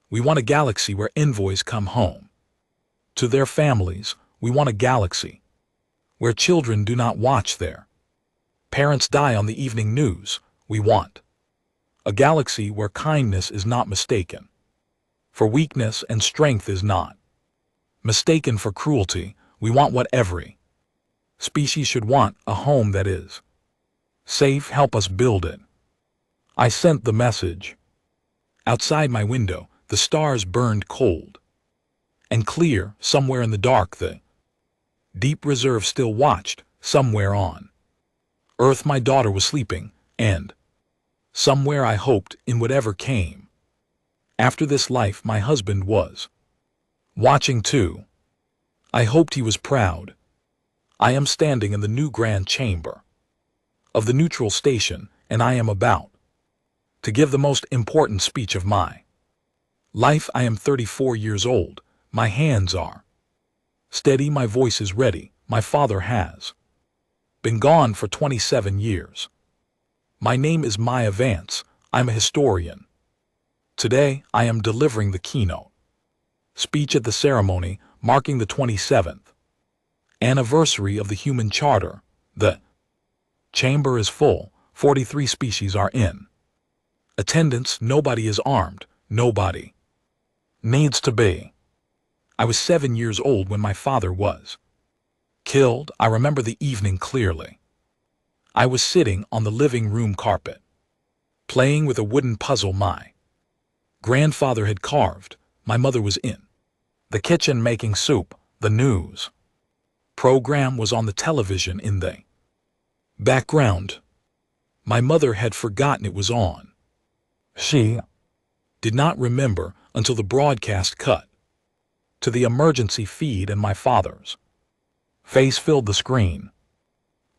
[SPEAKER 1] We want a galaxy where envoys come home to their families. We want a galaxy where children do not watch their parents die on the evening news. We want a galaxy where kindness is not mistaken for weakness and strength is not mistaken for cruelty. We want what every species should want, a home that is safe. Help us build it. I sent the message. Outside my window, the stars burned cold and clear. Somewhere in the dark, the deep reserve still watched. Somewhere on Earth, my daughter was sleeping, and somewhere, I hoped, in whatever came after this life, my husband was watching too. I hoped he was proud. I am standing in the new grand chamber of the neutral station, and I am about to give the most important speech of my life. I am 34 years old. My hands are steady. My voice is ready. My father has been gone for 27 years. My name is Maya Vance. I'm a historian. Today, I am delivering the keynote speech at the ceremony marking the 27th anniversary of the Human Charter. The chamber is full. 43 species are in attendance. Nobody is armed. Nobody needs to be. I was 7 years old when my father was killed. I remember the evening clearly. I was sitting on the living room carpet, playing with a wooden puzzle my grandfather had carved. My mother was in the kitchen making soup. The news program was on the television in the background. My mother had forgotten it was on. She did not remember until the broadcast cut to the emergency feed, and my father's face filled the screen.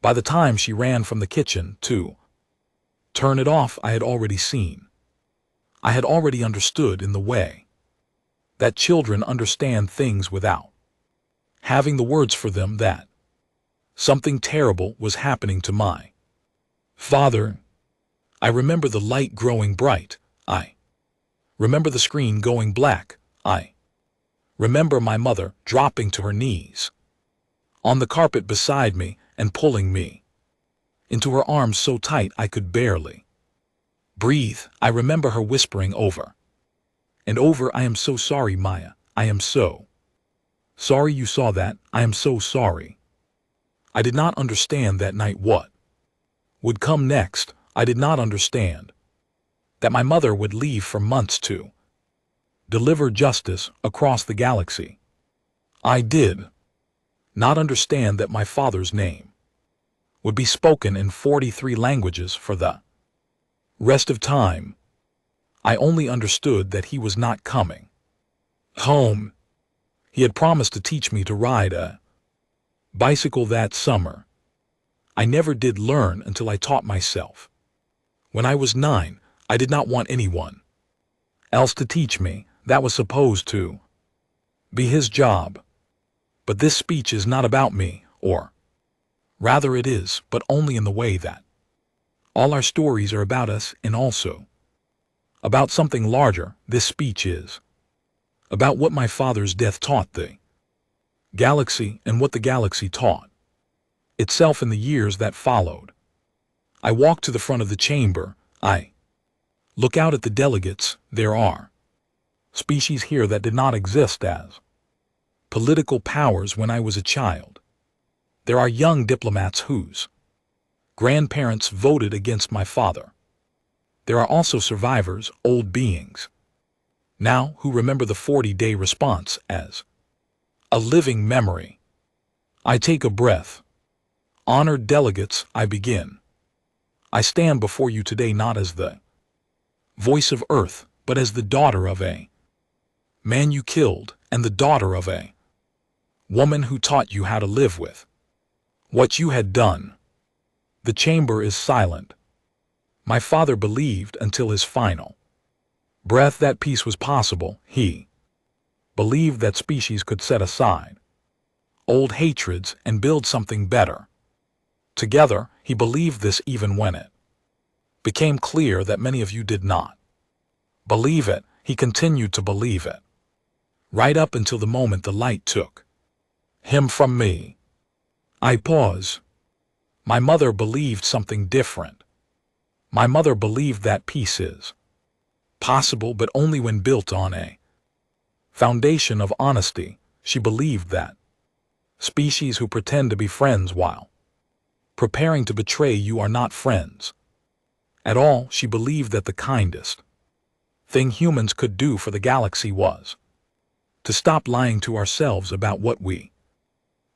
[SPEAKER 1] By the time she ran from the kitchen to turn it off, I had already seen. I had already understood in the way that children understand things without having the words for them, that something terrible was happening to my father. I remember the light growing bright. I remember the screen going black. I remember my mother dropping to her knees on the carpet beside me and pulling me into her arms so tight I could barely breathe. I remember her whispering over and over, "I am so sorry, Maya. I am so sorry you saw that. I am so sorry." I did not understand that night what would come next. I did not understand that my mother would leave for months to deliver justice across the galaxy. I did not understand that my father's name would be spoken in 43 languages for the rest of time. I only understood that he was not coming home. He had promised to teach me to ride a bicycle that summer. I never did learn until I taught myself. When I was 9, I did not want anyone else to teach me. That was supposed to be his job. But this speech is not about me, or rather it is, but only in the way that all our stories are about us, and also about something larger. This speech is about what my father's death taught the galaxy and what the galaxy taught itself in the years that followed. I walk to the front of the chamber. I look out at the delegates. There are species here that did not exist as political powers when I was a child. There are young diplomats whose grandparents voted against my father. There are also survivors, old beings, now who remember the 40-day response as a living memory. I take a breath. Honored delegates, I begin. I stand before you today not as the voice of Earth, but as the daughter of a man you killed, and the daughter of a woman who taught you how to live with what you had done. The chamber is silent. My father believed until his final breath that peace was possible. He believed that species could set aside old hatreds and build something better together. He believed this even when it became clear that many of you did not believe it. He continued to believe it right up until the moment the light took him from me. I pause. My mother believed something different. My mother believed that peace is possible, but only when built on a foundation of honesty. She believed that species who pretend to be friends while preparing to betray you are not friends at all. She believed that the kindest thing humans could do for the galaxy was to stop lying to ourselves about what we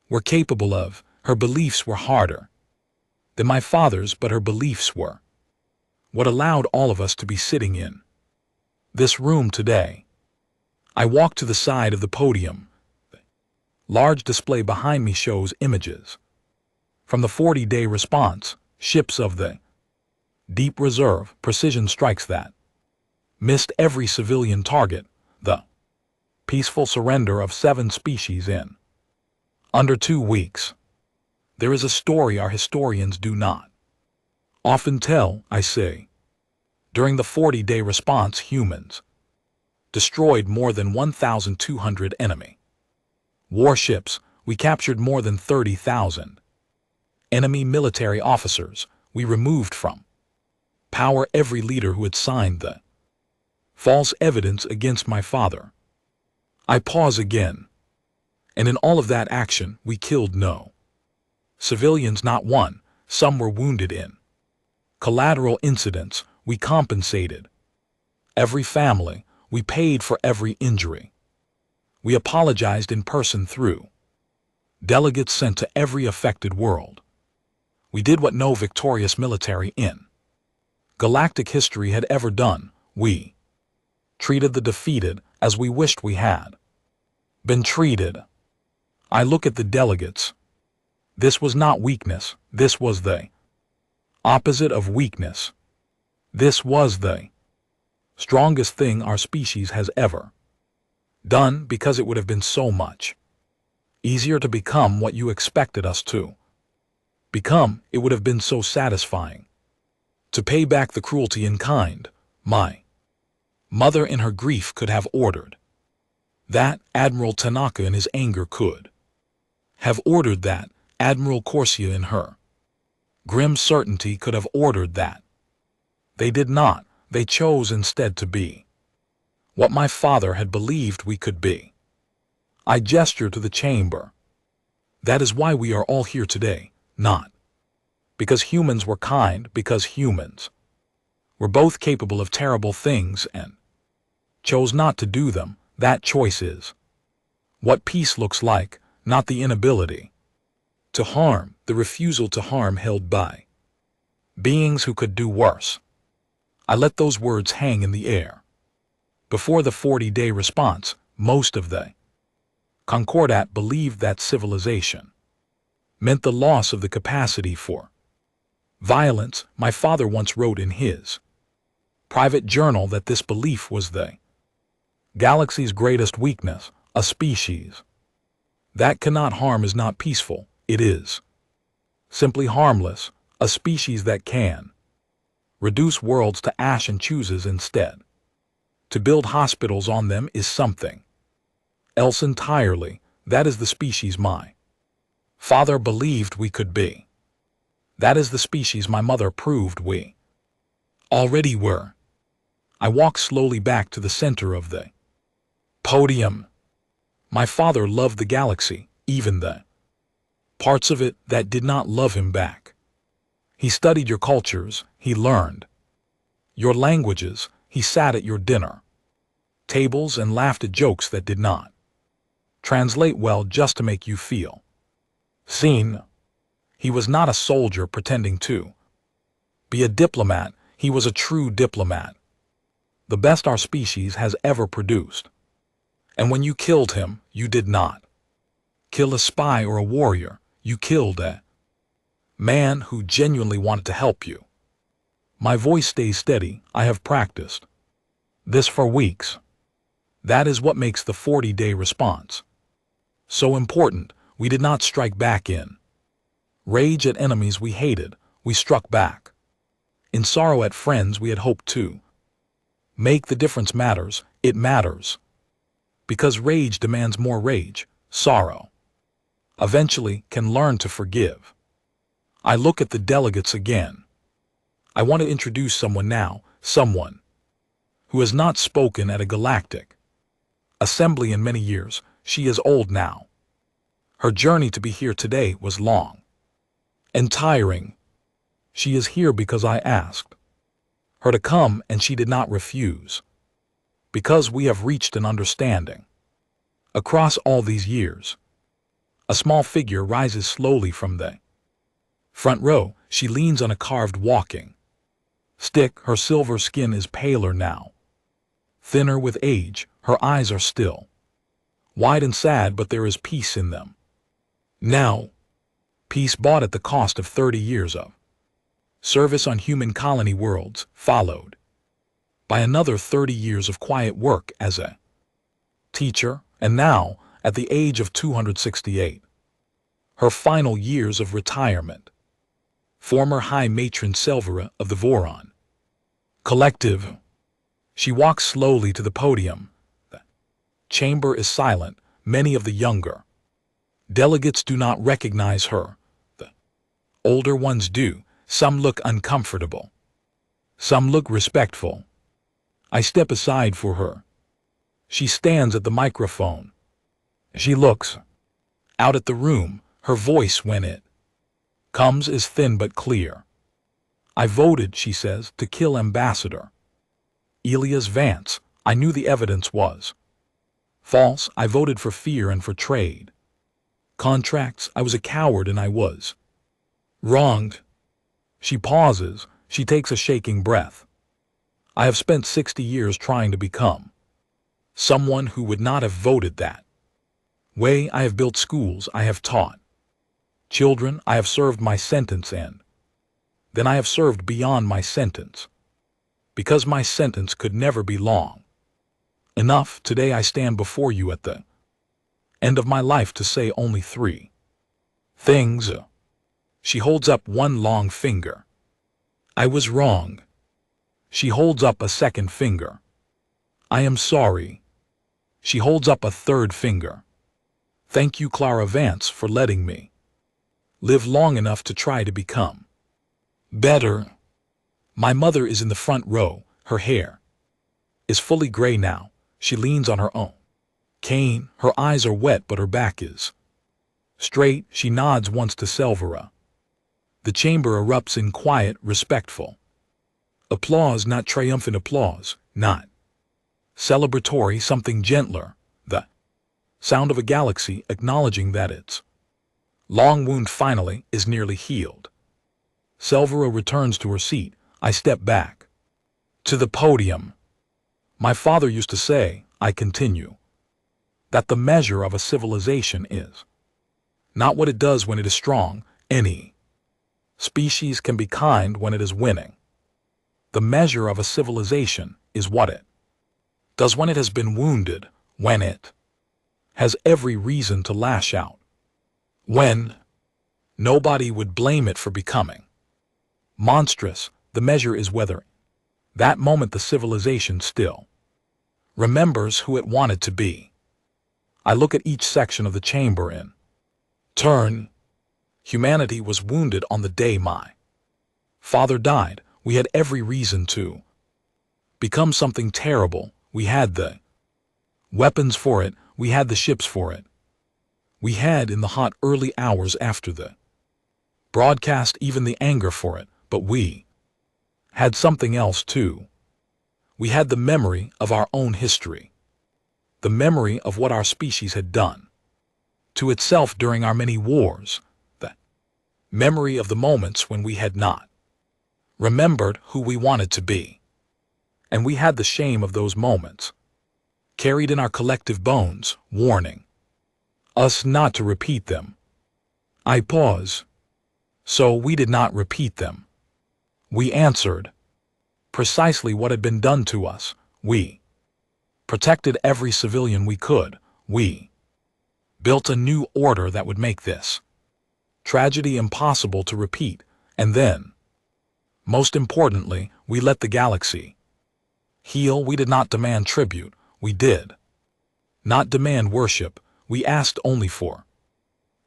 [SPEAKER 1] were capable of. Her beliefs were harder than my father's, but her beliefs were what allowed all of us to be sitting in this room today. I walk to the side of the podium. Large display behind me shows images from the 40-day response, ships of the Deep Reserve, precision strikes that missed every civilian target, the peaceful surrender of 7 species in under 2 weeks. There is a story our historians do not often tell. I say, during the 40-day response, humans destroyed more than 1,200 enemy warships. We captured more than 30,000 enemy military officers. We removed from power every leader who had signed the false evidence against my father. I pause again. And in all of that action, we killed no civilians, not one. Some were wounded in collateral incidents. We compensated every family. We paid for every injury. We apologized in person through Delegates sent to every affected world. We did what no victorious military in galactic history had ever done. We treated the defeated as we wished we had been treated. I look at the delegates. This was not weakness, this was the opposite of weakness. This was the strongest thing our species has ever done, because it would have been so much easier to become what you expected us to become. It would have been so satisfying to pay back the cruelty in kind. My mother in her grief could have ordered that. Admiral Tanaka in his anger could have ordered that. Admiral Corsia in her grim certainty could have ordered that. They did not. They chose instead to be what my father had believed we could be. I gestured to the chamber. That is why we are all here today, not because humans were kind, because humans were both capable of terrible things and chose not to do them. That choice is what peace looks like, not the inability to harm, the refusal to harm held by beings who could do worse. I let those words hang in the air. Before the 40-day response, most of the Concordat believed that civilization meant the loss of the capacity for violence. My father once wrote in his private journal that this belief was the galaxy's greatest weakness. A species that cannot harm is not peaceful, it is simply harmless. A species that can reduce worlds to ash and chooses instead to build hospitals on them is something else entirely. That is the species my father believed we could be. That is the species my mother proved we already were. I walked slowly back to the center of the podium. My father loved the galaxy, even the parts of it that did not love him back. He studied your cultures, he learned your languages, he sat at your dinner tables and laughed at jokes that did not translate well just to make you feel seen. He was not a soldier pretending to be a diplomat, he was a true diplomat, the best our species has ever produced. And when you killed him, you did not kill a spy or a warrior, you killed a man who genuinely wanted to help you. My voice stays steady. I have practiced this for weeks. That is what makes the 40-day response so important. We did not strike back in rage at enemies we hated, we struck back in sorrow at friends we had hoped to make. The difference matters. It matters because rage demands more rage. Sorrow eventually can learn to forgive. I look at the delegates again. I want to introduce someone now, someone who has not spoken at a galactic assembly in many years. She is old now. Her journey to be here today was long and tiring. She is here because I asked her to come, and she did not refuse. Because we have reached an understanding. Across all these years, a small figure rises slowly from the front row. She leans on a carved walking stick. Her silver skin is paler now, thinner with age. Her eyes are still wide and sad, but there is peace in them now. Peace bought at the cost of 30 years of service on human colony worlds, followed by another 30 years of quiet work as a teacher, and now, at the age of 268, her final years of retirement. Former High Matron Selvera of the Voron Collective. She walks slowly to the podium. The chamber is silent. Many of the younger delegates do not recognize her. The older ones do. Some look uncomfortable. Some look respectful. I step aside for her. She stands at the microphone. She looks out at the room. Her voice, when it comes, is thin but clear. I voted, she says, to kill Ambassador Elias Vance. I knew the evidence was false. I voted for fear and for trade. Contracts, I was a coward and I was wronged. She pauses. She takes a shaking breath. I have spent 60 years trying to become someone who would not have voted that way. I have built schools. I have taught children. I have served my sentence, and then I have served beyond my sentence, because my sentence could never be long enough. Today I stand before you at the end of my life to say only 3 things. She holds up one long finger. I was wrong. She holds up a second finger. I am sorry. She holds up a third finger. Thank you, Clara Vance, for letting me live long enough to try to become better. My mother is in the front row. Her hair is fully gray now. She leans on her own cane. Her eyes are wet, but her back is straight. She nods once to Selvera. The chamber erupts in quiet, respectful applause, not triumphant applause, not celebratory, something gentler, the sound of a galaxy acknowledging that its long wound finally is nearly healed. Selvera returns to her seat. I step back to the podium. My father used to say, I continue, that the measure of a civilization is not what it does when it is strong. Any species can be kind when it is winning. The measure of a civilization is what it does when it has been wounded, when it has every reason to lash out, when nobody would blame it for becoming monstrous. The measure is whether that moment the civilization still remembers who it wanted to be. I look at each section of the chamber in turn. Humanity was wounded on the day my father died. We had every reason to become something terrible. We had the weapons for it. We had the ships for it. We had, in the hot early hours after the broadcast, even the anger for it. But we had something else too. We had the memory of our own history, the memory of what our species had done to itself during our many wars, the memory of the moments when we had not remembered who we wanted to be. And we had the shame of those moments carried in our collective bones, warning us not to repeat them. I pause. So we did not repeat them. We answered precisely what had been done to us. We protected every civilian we could. We built a new order that would make this tragedy impossible to repeat. And then, most importantly, we let the galaxy heal. We did not demand tribute. We did not demand worship. We asked only for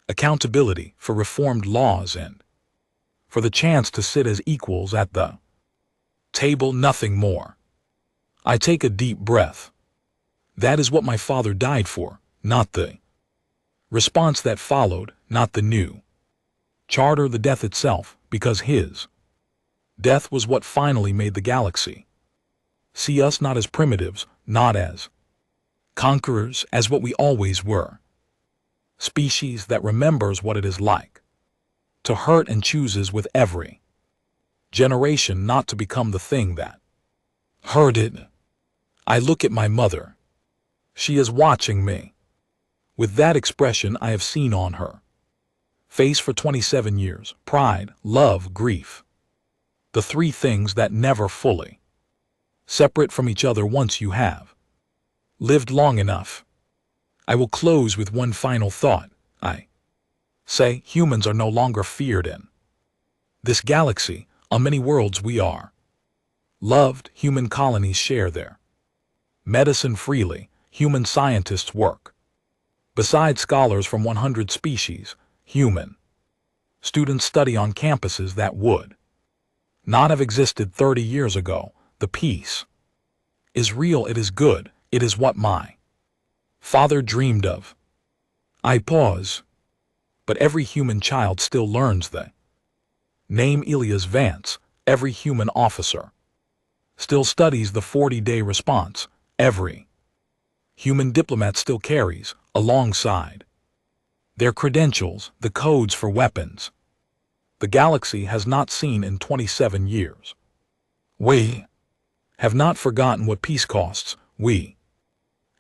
[SPEAKER 1] accountability, for reformed laws, and for the chance to sit as equals at the table, nothing more. I take a deep breath. That is what my father died for, not the response that followed, not the new charter, the death itself, because his death was what finally made the galaxy see us not as primitives, not as conquerors, as what we always were. Species that remembers what it is like to hurt and chooses with every generation not to become the thing that hurted. I look at my mother. She is watching me with that expression I have seen on her face for 27 years. Pride, love, grief. The 3 things that never fully separate from each other once you have lived long enough. I will close with one final thought. I say humans are no longer feared in this galaxy. On many worlds we are loved. Human colonies share their medicine freely. Human scientists work beside scholars from 100 species. Human students study on campuses that would not have existed 30 years ago. The peace is real. It is good. It is what my father dreamed of. I pause. But every human child still learns the name Elias Vance. Every human officer still studies the 40-day response. Every human diplomat still carries, alongside Their credentials, the codes for weapons. The galaxy has not seen in 27 years. We have not forgotten what peace costs. We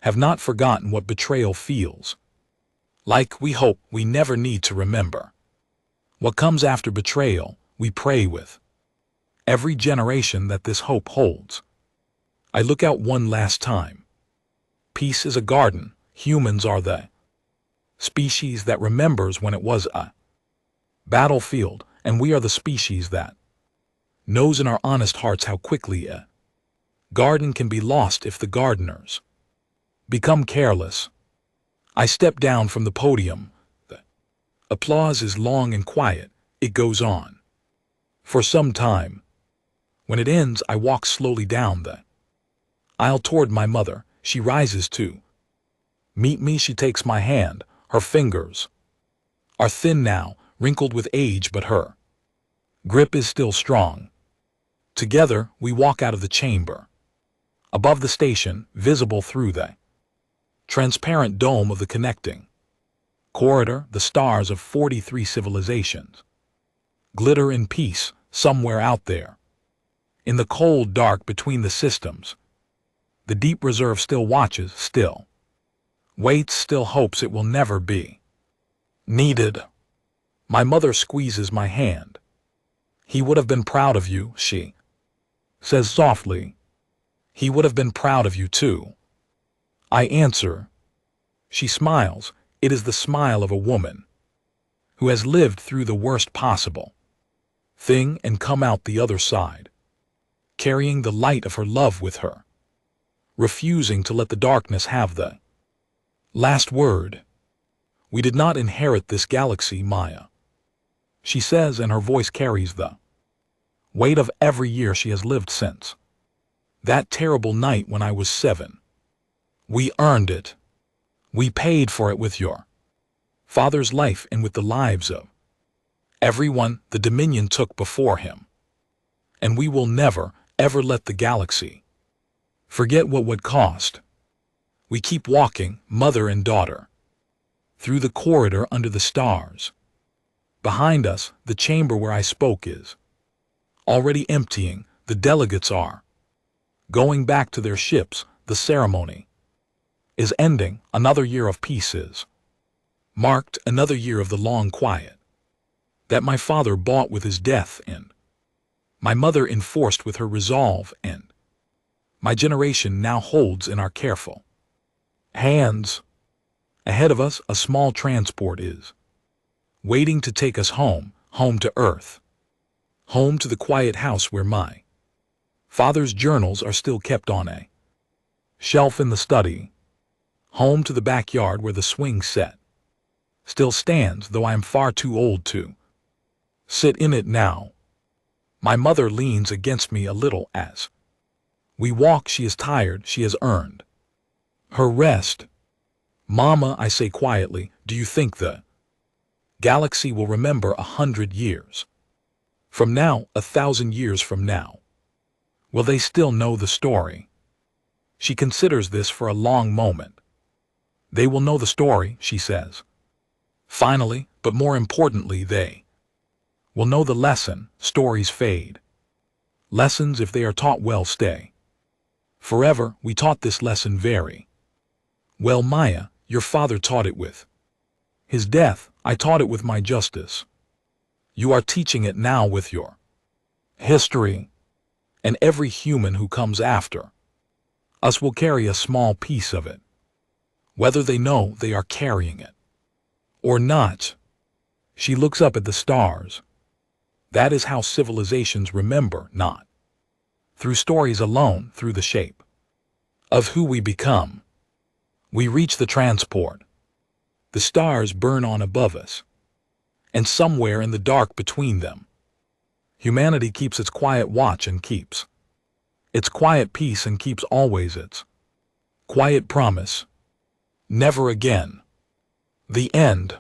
[SPEAKER 1] have not forgotten what betrayal feels like. We hope we never need to remember what comes after betrayal. We pray with every generation that this hope holds. I look out one last time. Peace is a garden. Humans are the species that remembers when it was a battlefield, and we are the species that knows in our honest hearts how quickly a garden can be lost if the gardeners become careless. I step down from the podium. The applause is long and quiet. It goes on for some time. When it ends, I walk slowly down the aisle toward my mother. She rises to meet me. She takes my hand. Her fingers are thin now, wrinkled with age, but her grip is still strong. Together, we walk out of the chamber. Above the station, visible through the transparent dome of the connecting corridor, the stars of 43 civilizations glitter in peace somewhere out there. In the cold dark between the systems, the deep reserve still watches, still waits, still hopes it will never be needed. My mother squeezes my hand. He would have been proud of you, she says softly. He would have been proud of you too. I answer. She smiles. It is the smile of a woman who has lived through the worst possible thing and come out the other side, carrying the light of her love with her, refusing to let the darkness have the last word. We did not inherit this galaxy, Maya, she says, and her voice carries the weight of every year she has lived since that terrible night when I was 7. We earned it. We paid for it with your father's life and with the lives of everyone the Dominion took before him. And we will never, ever let the galaxy forget what would cost. We keep walking, mother and daughter, through the corridor under the stars. Behind us, the chamber where I spoke is already emptying. The delegates are going back to their ships. The ceremony is ending. Another year of peace is marked, another year of the long quiet that my father bought with his death and my mother enforced with her resolve, and my generation now holds in our careful hands. Ahead of us, a small transport is waiting to take us home, home to Earth, home to the quiet house where my father's journals are still kept on a shelf in the study, home to the backyard where the swing set still stands, though I am far too old to sit in it now. My mother leans against me a little as we walk. She is tired. She has earned her rest. Mama, I say quietly, do you think the galaxy will remember 100 years from now, 1,000 years from now? Will they still know the story? She considers this for a long moment. They will know the story, she says. Finally, but more importantly, they will know the lesson. Stories fade. Lessons, if they are taught well, stay forever. We taught this lesson very well, Maya. Your father taught it with his death. I taught it with my justice. You are teaching it now with your history. And every human who comes after us will carry a small piece of it, whether they know they are carrying it or not. She looks up at the stars. That is how civilizations remember, not through stories alone, through the shape of who we become. We reach the transport. The stars burn on above us, and somewhere in the dark between them, humanity keeps its quiet watch and keeps its quiet peace and keeps always its quiet promise. Never again. The end.